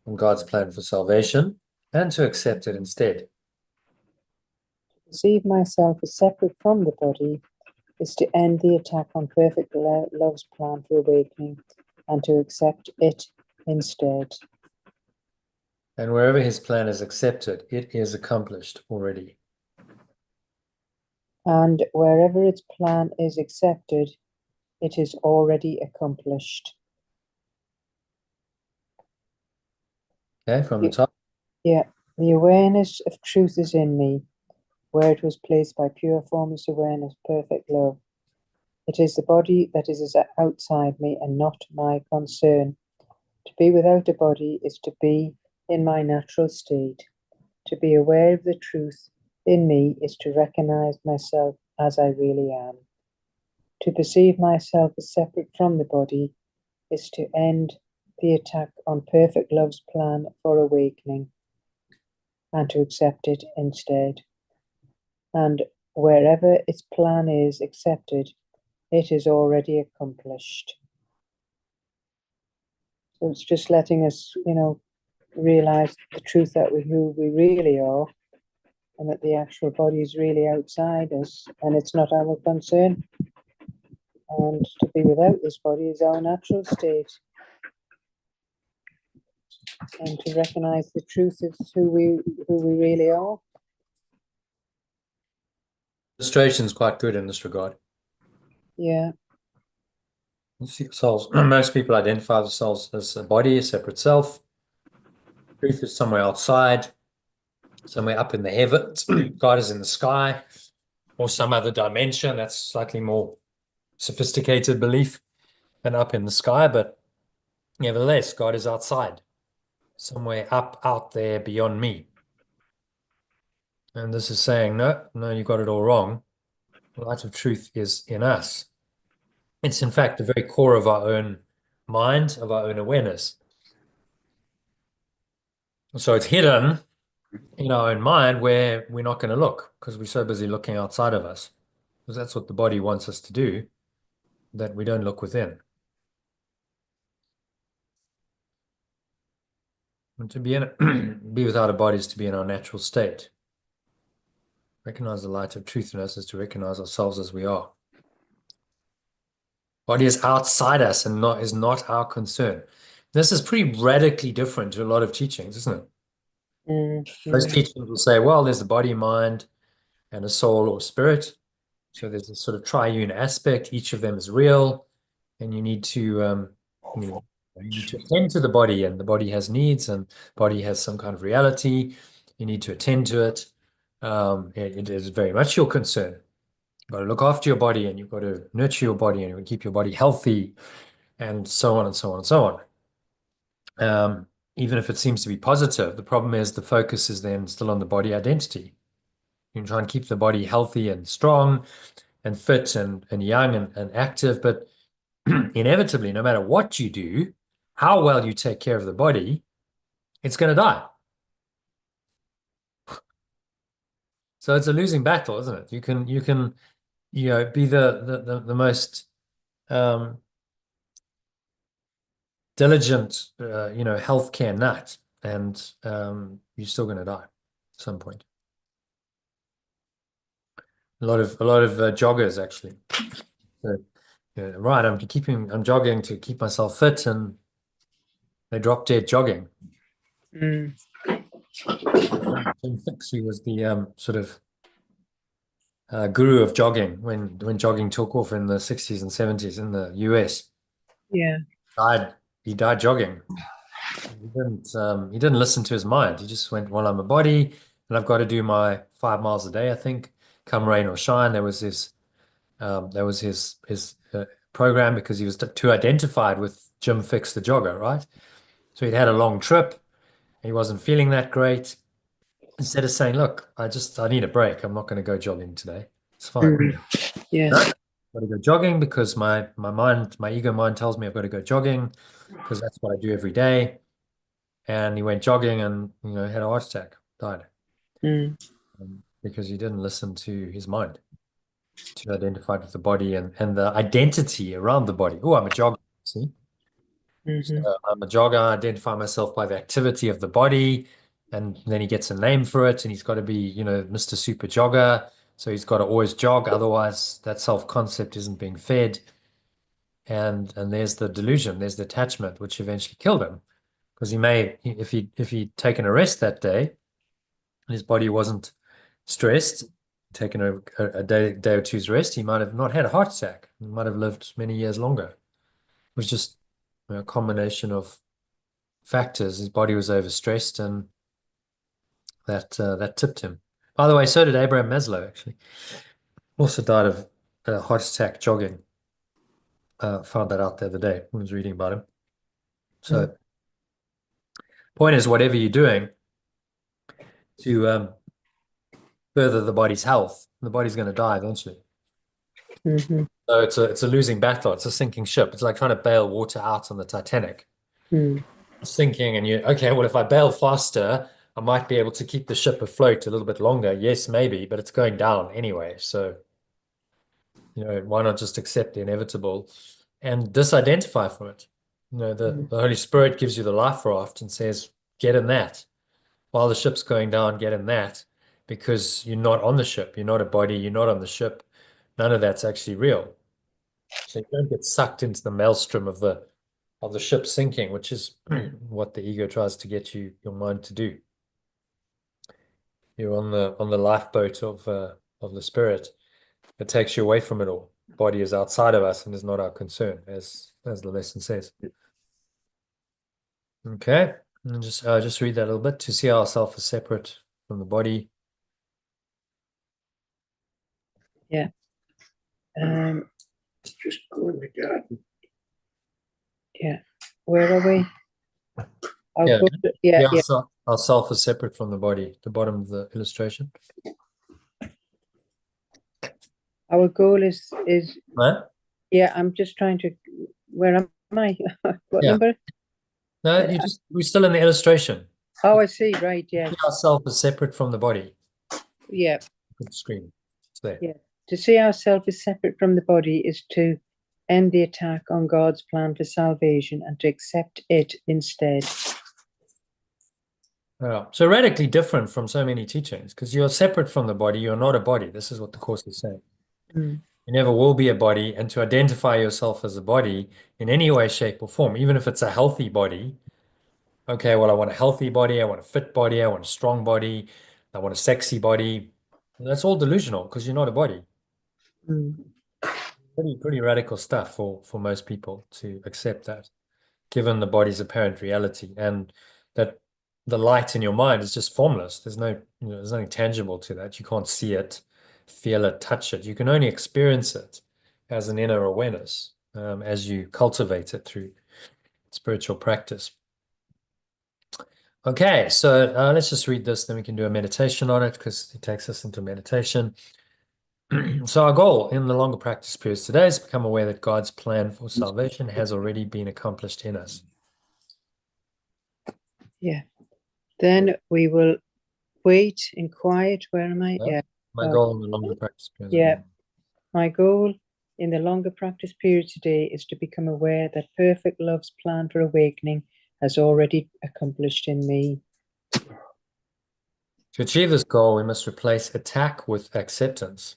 on God's plan for salvation and to accept it instead. To perceive myself as separate from the body is to end the attack on perfect love's plan for awakening and to accept it instead. And wherever his plan is accepted, it is accomplished already. And wherever its plan is accepted, it is already accomplished. Okay, from the top. Yeah, the awareness of truth is in me, where it was placed by pure formless awareness, perfect love. It is the body that is outside me and not my concern. To be without a body is to be in my natural state. To be aware of the truth in me is to recognize myself as I really am. To perceive myself as separate from the body is to end the attack on perfect love's plan for awakening and to accept it instead. And wherever its plan is accepted, it is already accomplished. So it's just letting us, realize the truth that who we really are, and that the actual body is really outside us, and it's not our concern. And to be without this body is our natural state. And to recognize the truth of who we really are. Illustration is quite good in this regard. Yeah. You see yourselves, most people identify themselves as a body, a separate self. Truth is somewhere outside, somewhere up in the heavens. God is in the sky, or some other dimension. That's slightly more sophisticated belief than up in the sky, but nevertheless, God is outside, somewhere up out there beyond me. And this is saying, no, you got it all wrong. The light of truth is in us. It's in fact the very core of our own mind, of our own awareness. So it's hidden in our own mind where we're not going to look because we're so busy looking outside of us. Because that's what the body wants us to do, that we don't look within. And to be without a body is to be in our natural state. Recognize the light of truth in us is to recognize ourselves as we are. Body is outside us and is not our concern. This is pretty radically different to a lot of teachings, isn't it? Most teachings will say, well, there's a body, mind, and a soul or spirit. So there's this sort of triune aspect. Each of them is real, and you need to attend to the body, and the body has needs, and the body has some kind of reality. You need to attend to it. It is very much your concern. You've got to look after your body, and you've got to nurture your body, and you keep your body healthy, and so on and so on and so on. Even if it seems to be positive, the problem is the focus is then still on the body identity. You can try and keep the body healthy and strong and fit and young and active, but inevitably, no matter what you do, how well you take care of the body, it's going to die. So it's a losing battle, isn't it? You can be the most diligent healthcare nut, and you're still going to die at some point. A lot of joggers actually. So, right, I'm jogging to keep myself fit, and they drop dead jogging. Jim Fix, who was the sort of guru of jogging when jogging took off in the 60s and 70s in the US. Yeah. He died jogging. He didn't listen to his mind. He just went, well, I'm a body and I've got to do my 5 miles a day, I think, come rain or shine. That was his program, because he was too identified with Jim Fix the jogger, right? So he'd had a long trip. He wasn't feeling that great. Instead of saying, look, I need a break. I'm not going to go jogging today. It's fine. Yeah. No, I've got to go jogging because my ego mind tells me I've got to go jogging because that's what I do every day. And he went jogging and, had a heart attack, died. Because he didn't listen to his mind, too identified with the body and the identity around the body. Oh, I'm a jogger, see? So I'm a jogger. I identify myself by the activity of the body, and then he gets a name for it, and he's got to be, Mr. Super Jogger. So he's got to always jog, otherwise that self-concept isn't being fed. And there's the delusion, there's the attachment, which eventually killed him, because he may, if he'd taken a rest that day, and his body wasn't stressed, taken a day or two's rest, he might have not had a heart attack. He might have lived many years longer. It was just a combination of factors. His body was overstressed, and that tipped him. By the way, so did Abraham Maslow, actually. Also died of a heart attack jogging. Found that out the other day when I was reading about him. So, point is, whatever you're doing to further the body's health, the body's going to die eventually. So it's a losing battle. It's a sinking ship. It's like trying to bail water out on the Titanic. It's sinking, and okay, well, if I bail faster, I might be able to keep the ship afloat a little bit longer. Yes, maybe, but it's going down anyway. So, why not just accept the inevitable and disidentify from it? The Holy Spirit gives you the life raft and says, get in that. While the ship's going down, get in that, because you're not on the ship. You're not a body. You're not on the ship. None of that's actually real. So you don't get sucked into the maelstrom of the ship sinking, which is what the ego tries to get your mind to do. You're on the lifeboat of the spirit. It takes you away from it all. Body is outside of us and is not our concern, as the lesson says. Okay, and just read that a little bit. To see ourselves as separate from the body. Yeah. Just go in the garden. Yeah. Where are we? Yeah. Yeah. Ourself is separate from the body. The bottom of the illustration. Our goal is Right? yeah. I'm just trying to. Where am I? What number? No, we're still in the illustration. Oh, I see. Right. Yes. See ourselves as separate from the body. Yeah. Good screen. It's there. Yeah. To see ourselves as separate from the body is to end the attack on God's plan for salvation and to accept it instead. Yeah. So radically different from so many teachings, because you're separate from the body. You're not a body. This is what the Course is saying. Mm. You never will be a body, and to identify yourself as a body in any way, shape, or form, even if it's a healthy body. Okay, well, I want a healthy body, I want a fit body, I want a strong body, I want a sexy body. And that's all delusional because you're not a body. Mm. Pretty radical stuff for most people to accept that, given the body's apparent reality, and that the light in your mind is just formless. There's nothing tangible to that. You can't see it, feel it, touch it. You can only experience it as an inner awareness, as you cultivate it through spiritual practice. Okay, so let's just read this, then we can do a meditation on it because it takes us into meditation. So our goal in the longer practice periods today is to become aware that God's plan for salvation has already been accomplished in us. Yeah. Then we will wait in quiet. Where am I? Yeah. My goal in the longer practice period. Yeah. My goal in the longer practice period today is to become aware that perfect love's plan for awakening has already accomplished in me. To achieve this goal, we must replace attack with acceptance.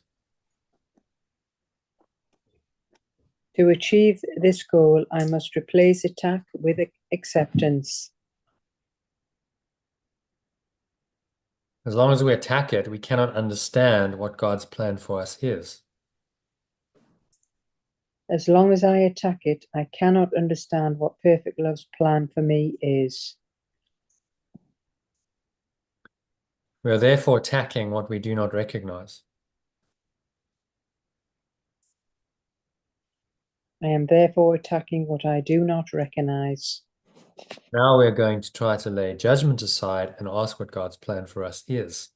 To achieve this goal, I must replace attack with acceptance. As long as we attack it, we cannot understand what God's plan for us is. As long as I attack it, I cannot understand what perfect love's plan for me is. We are therefore attacking what we do not recognize. I am therefore attacking what I do not recognize. Now we're going to try to lay judgment aside and ask what God's plan for us is.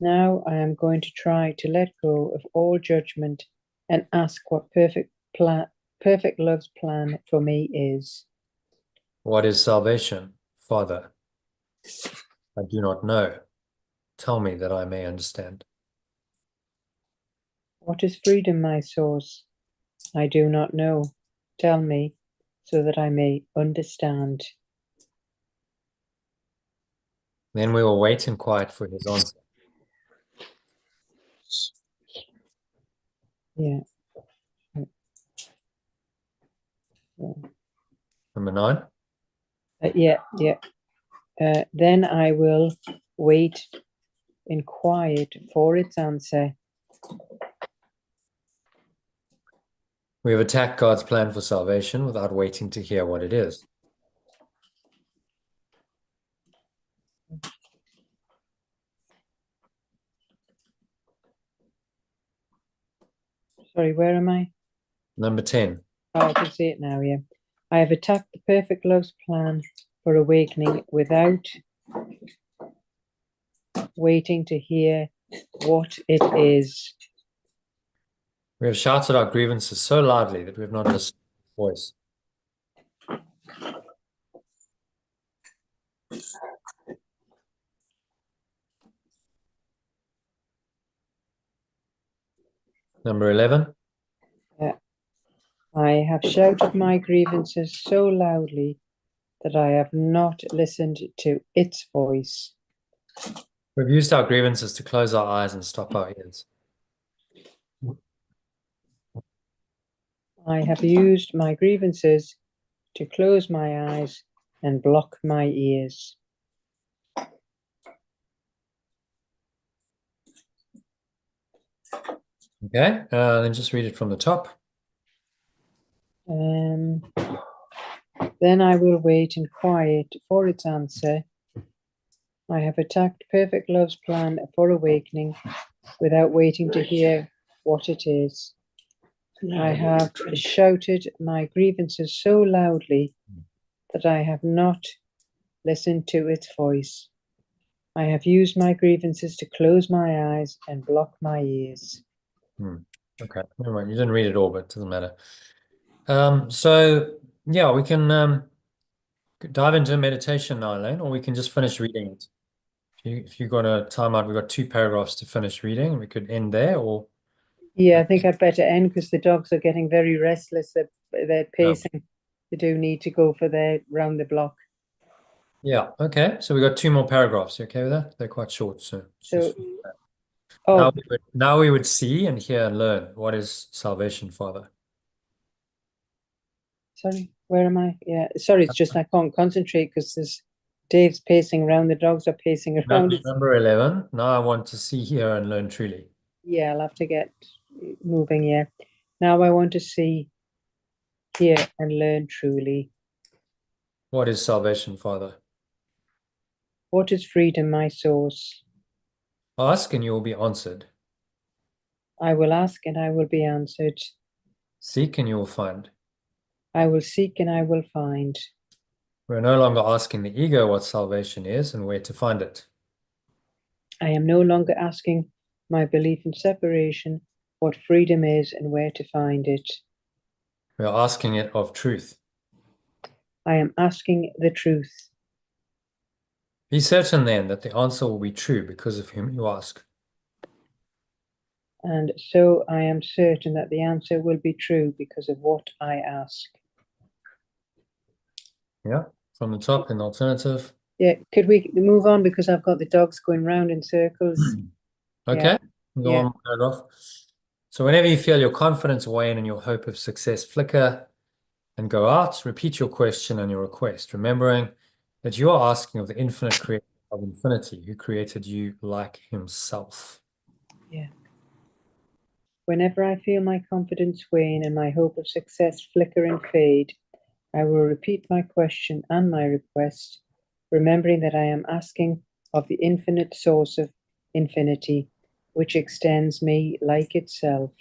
Now I am going to try to let go of all judgment and ask what perfect love's plan for me is. What is salvation, Father? I do not know. Tell me that I may understand. What is freedom, my source? I do not know. Tell me so that I may understand. Then we will wait in quiet for his answer. Yeah. Number 9. Yeah. Then I will wait in quiet for its answer. We have attacked God's plan for salvation without waiting to hear what it is. Sorry, where am I? Number 10. Oh, I can see it now, yeah. I have attacked the perfect love's plan for awakening without waiting to hear what it is. We have shouted our grievances so loudly that we have not listened to his voice. Number 11. I have shouted my grievances so loudly that I have not listened to its voice. We've used our grievances to close our eyes and stop our ears. I have used my grievances to close my eyes and block my ears. Okay, then just read it from the top. Then I will wait in quiet for its answer. I have attacked perfect love's plan for awakening without waiting to hear what it is. I have shouted my grievances so loudly that I have not listened to its voice. I have used my grievances to close my eyes and block my ears. Okay, never mind. You didn't read it all, but it doesn't matter. So yeah, we can dive into meditation now, Elaine, or we can just finish reading it. If you got a timeout, we've got 2 paragraphs to finish reading, and we could end there, or Yeah, I think I'd better end because the dogs are getting very restless. They're pacing. They do need to go for their round the block. yeah, okay. So we got 2 more paragraphs. You okay with that? They're quite short, so So, now we would see and hear and learn what is salvation, Father. Sorry, where am I? Yeah, sorry, it's just I can't concentrate because there's Dave's pacing around, the dogs are pacing around. Number 11. Now I want to see, hear, and learn truly. Yeah, I'll have to get moving. Yeah, now I want to see, hear, and learn truly. What is salvation, Father? What is freedom, my source? Ask and you will be answered. I will ask and I will be answered. Seek and you will find. I will seek and I will find. We're no longer asking the ego what salvation is and where to find it. I am no longer asking my belief in separation what freedom is and where to find it. We are asking it of truth. I am asking the truth. Be certain then that the answer will be true because of whom you ask. And so I am certain that the answer will be true because of what I ask. Yeah, from the top in alternative. Yeah, could we move on because I've got the dogs going round in circles. Okay, go Yeah. on, paragraph. So whenever you feel your confidence wane and your hope of success flicker and go out, repeat your question and your request, remembering that you are asking of the infinite creator of infinity who created you like himself. Yeah. Whenever I feel my confidence wane and my hope of success flicker and fade, I will repeat my question and my request, remembering that I am asking of the infinite source of infinity, which extends me like itself.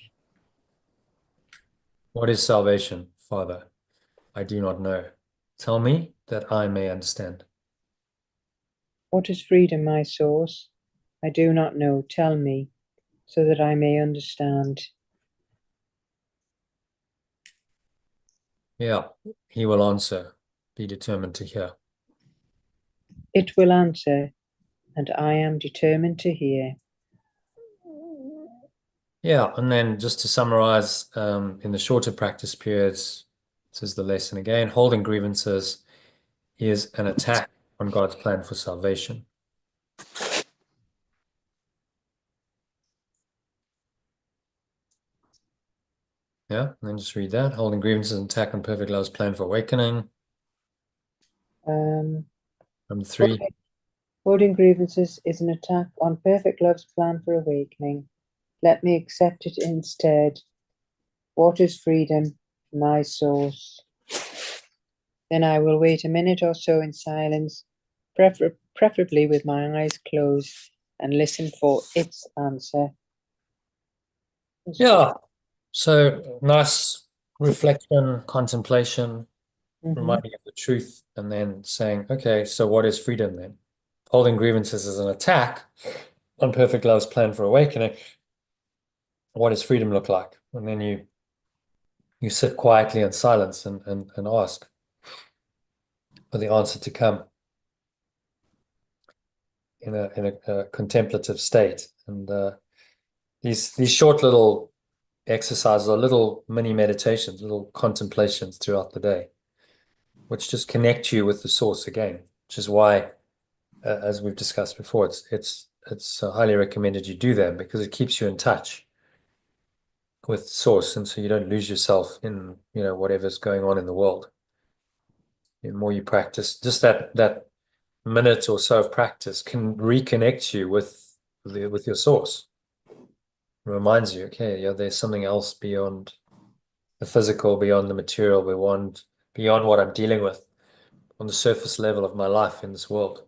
What is salvation, Father? I do not know. Tell me that I may understand. What is freedom, my source? I do not know. Tell me, so that I may understand. Yeah, he will answer. Be determined to hear. It will answer, and I am determined to hear. Yeah, and then just to summarize, in the shorter practice periods, this is the lesson again, holding grievances is an attack on God's plan for salvation. Yeah, and then just read that. Holding grievances is an attack on perfect love's plan for awakening. Number 3. Holding grievances is an attack on perfect love's plan for awakening. Let me accept it instead. What is freedom, my source? Then I will wait a minute or so in silence, preferably with my eyes closed, and listen for its answer. Yeah, so nice reflection, contemplation, reminding of the truth, and then saying, okay, so what is freedom then? Holding grievances is an attack on perfect love's plan for awakening. What does freedom look like? And then you sit quietly in silence and ask for the answer to come in a contemplative state. And these short little exercises are little mini meditations, little contemplations throughout the day, which just connect you with the source again, which is why, as we've discussed before, it's highly recommended you do them because it keeps you in touch. with source, and so you don't lose yourself in, whatever's going on in the world. The more you practice, just that minute or so of practice can reconnect you with your source. It reminds you, okay, yeah, there's something else beyond the physical, beyond the material, beyond what I'm dealing with on the surface level of my life in this world.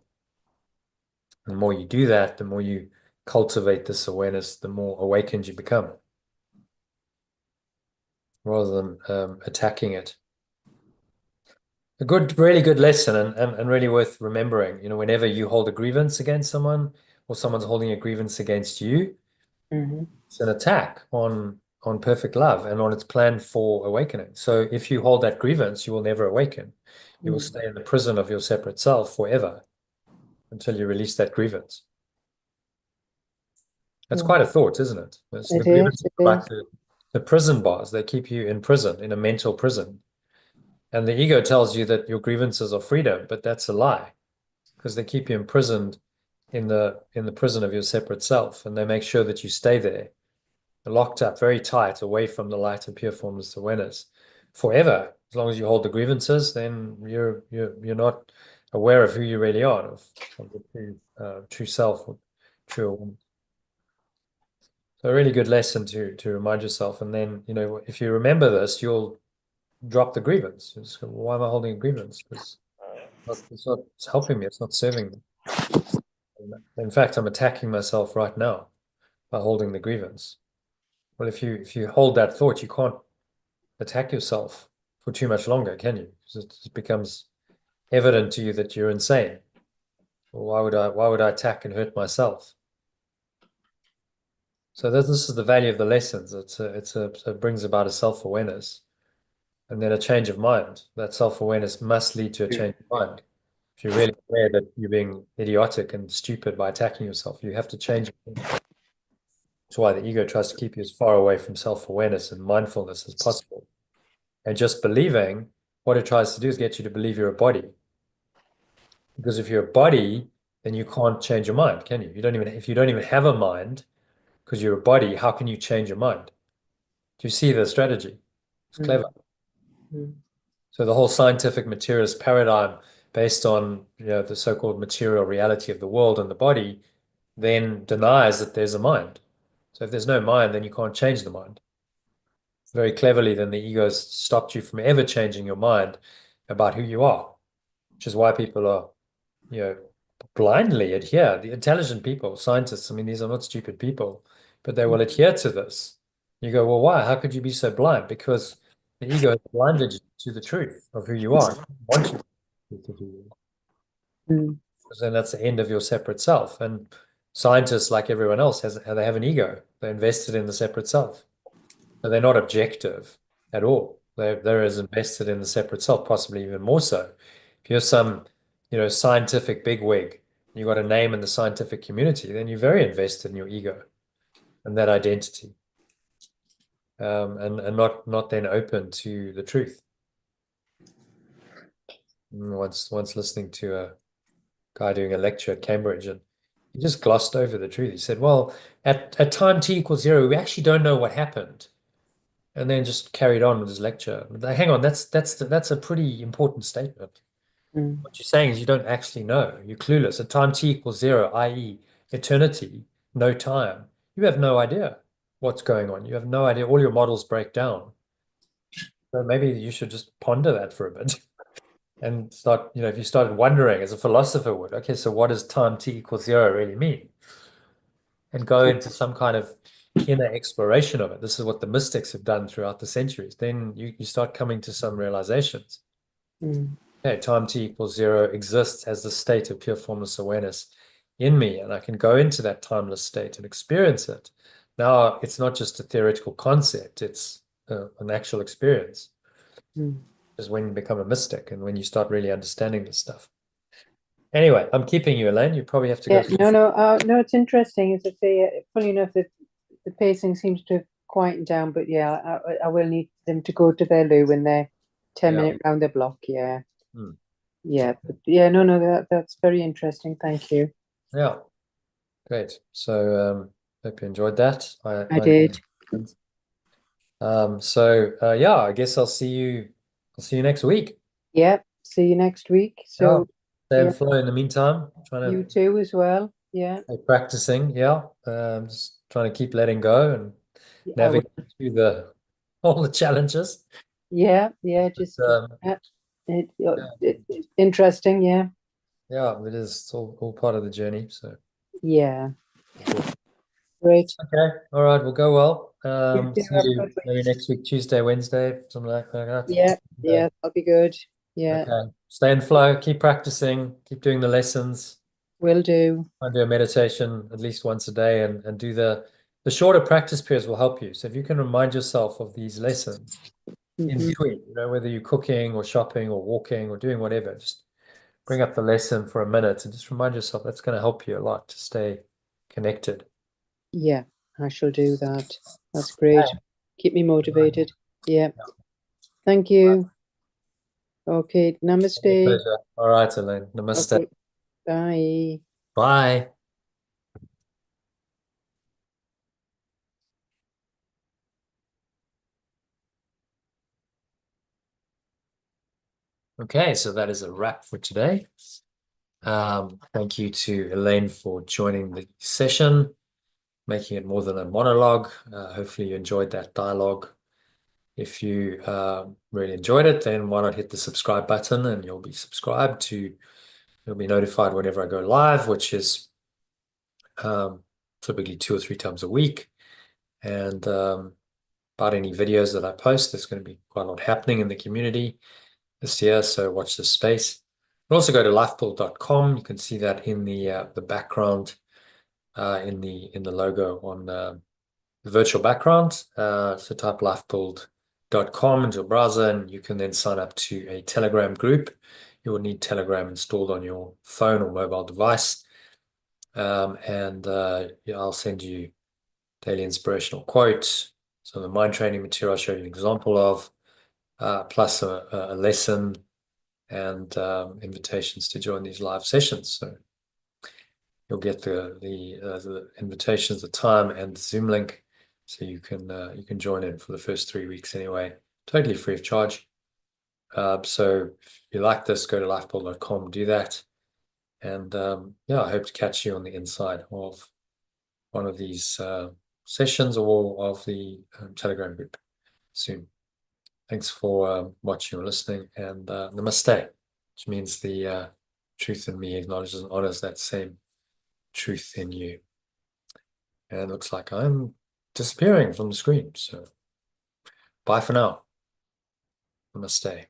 The more you do that, the more you cultivate this awareness, the more awakened you become, rather than attacking it. A really good lesson, and really worth remembering. Whenever you hold a grievance against someone, or someone's holding a grievance against you, it's an attack on perfect love and on its plan for awakening. So if you hold that grievance, you will never awaken. You will stay in the prison of your separate self forever until you release that grievance. That's quite a thought, isn't it? The grievance is like the prison bars. They keep you in prison, in a mental prison. And the ego tells you that your grievances are freedom, but that's a lie, because they keep you imprisoned in the prison of your separate self, and they make sure that you stay there, locked up very tight, away from the light and pure formless awareness forever. As long as you hold the grievances, then you're not aware of who you really are, of the true self, or true awareness. So a really good lesson to remind yourself. And then, if you remember this, you'll drop the grievance. Just go, why am I holding a grievance? Because it's not helping me. It's not serving me. In fact, I'm attacking myself right now by holding the grievance. Well, if you hold that thought, you can't attack yourself for too much longer, can you? Because it becomes evident to you that you're insane. Well, why would I attack and hurt myself? So this is the value of the lessons. It brings about a self-awareness, and then a change of mind. That self-awareness must lead to a change of mind. If you're really aware that you're being idiotic and stupid by attacking yourself, you have to change it. That's why the ego tries to keep you as far away from self-awareness and mindfulness as possible. And just believing, what it tries to do is get you to believe you're a body. Because if you're a body, then you can't change your mind, can you? If you don't even have a mind, because you're a body, how can you change your mind? Do you see the strategy? It's clever. So the whole scientific materialist paradigm, based on the so-called material reality of the world and the body, then denies that there's a mind. So if there's no mind, then you can't change the mind. Very cleverly, then the ego's stopped you from ever changing your mind about who you are, which is why people are, blindly adhere. The intelligent people, scientists, I mean, these are not stupid people, but they will adhere to this. You go, well, why? How could you be so blind? Because the ego has blinded you to the truth of who you are. Want you to who you are. Because then that's the end of your separate self. And scientists, like everyone else, they have an ego. They're invested in the separate self. So they're not objective at all. They're as invested in the separate self, possibly even more so. If you're some, scientific bigwig, you got a name in the scientific community, then you're very invested in your ego and that identity, and not then open to the truth. Once listening to a guy doing a lecture at Cambridge, and he just glossed over the truth. He said, "Well, at time t equals 0, we actually don't know what happened." And then just carried on with his lecture. But hang on, that's a pretty important statement. What you're saying is you don't actually know. You're clueless. At time t equals 0, i.e. eternity, no time, you have no idea what's going on. You have no idea. All your models break down. So maybe you should just ponder that for a bit and start, if you started wondering as a philosopher would, okay, so what does time t equals 0 really mean? And go into some kind of inner exploration of it. This is what the mystics have done throughout the centuries. Then you start coming to some realizations. Okay, time t equals 0 exists as the state of pure formless awareness in me, and I can go into that timeless state and experience it. Now, it's not just a theoretical concept, it's an actual experience. Is when you become a mystic and when you start really understanding this stuff. Anyway, I'm keeping you, Elaine. You probably have to go. No, it's interesting. As I say, funny enough, that the pacing seems to have quietened down, but yeah, I will need them to go to their loo when they're 10-minute round the block. Yeah. Yeah, but yeah, no, that's very interesting. Thank you. Yeah, great. So hope you enjoyed that. I did. Yeah, I guess I'll see you next week. Yeah. See you next week. Yeah. So, Stay yeah, in flow in the meantime. Trying you to too as well. Yeah. stay practicing. Yeah. Just trying to keep letting go and I will. navigate through the all the challenges. Yeah. Yeah. Just, Um, interesting. Yeah. yeah, it is. It's all part of the journey. So Yeah. cool. Great. Okay. All right. We'll go well. You too. See Have a you good week. maybe next week, Tuesday, Wednesday, something like that. Yeah. Okay. Yeah. That'll be good. Yeah. Okay. Stay in flow. Keep practicing. Keep doing the lessons. Will do. I do a meditation at least once a day and do the shorter practice periods will help you. So if you can remind yourself of these lessons in Hmm. between, whether you're cooking or shopping or walking or doing whatever, just bring up the lesson for a minute and just remind yourself that's going to help you a lot to stay connected. Yeah. I shall do that. That's great. Okay. Keep me motivated. Yeah. Thank you. Okay. Namaste. Pleasure. All right, Elaine. Namaste. Okay. Bye. Bye. Okay, so that is a wrap for today. Thank you to Elaine for joining the session, making it more than a monologue. Hopefully you enjoyed that dialogue. If you really enjoyed it, then why not hit the subscribe button and you'll be subscribed to, you'll be notified whenever I go live, which is typically 2 or 3 times a week. And about any videos that I post, there's going to be quite a lot happening in the community this year, so watch this space. You can also go to lifepool.com. You can see that in the background, in the logo on the virtual background. So type lifebuild.com into your browser, and you can then sign up to a Telegram group. You will need Telegram installed on your phone or mobile device. Yeah, I'll send you daily inspirational quotes, some of the mind training material I'll show you an example of, plus a lesson and invitations to join these live sessions. So you'll get the invitations, the time, and the Zoom link, so you can join in for the first 3 weeks anyway, totally free of charge. So if you like this, go to lifebuild.com, do that, and yeah, I hope to catch you on the inside of one of these sessions or of the Telegram group soon. Thanks for watching or listening, and namaste, which means the truth in me acknowledges and honors that same truth in you. And it looks like I'm disappearing from the screen. So bye for now. Namaste.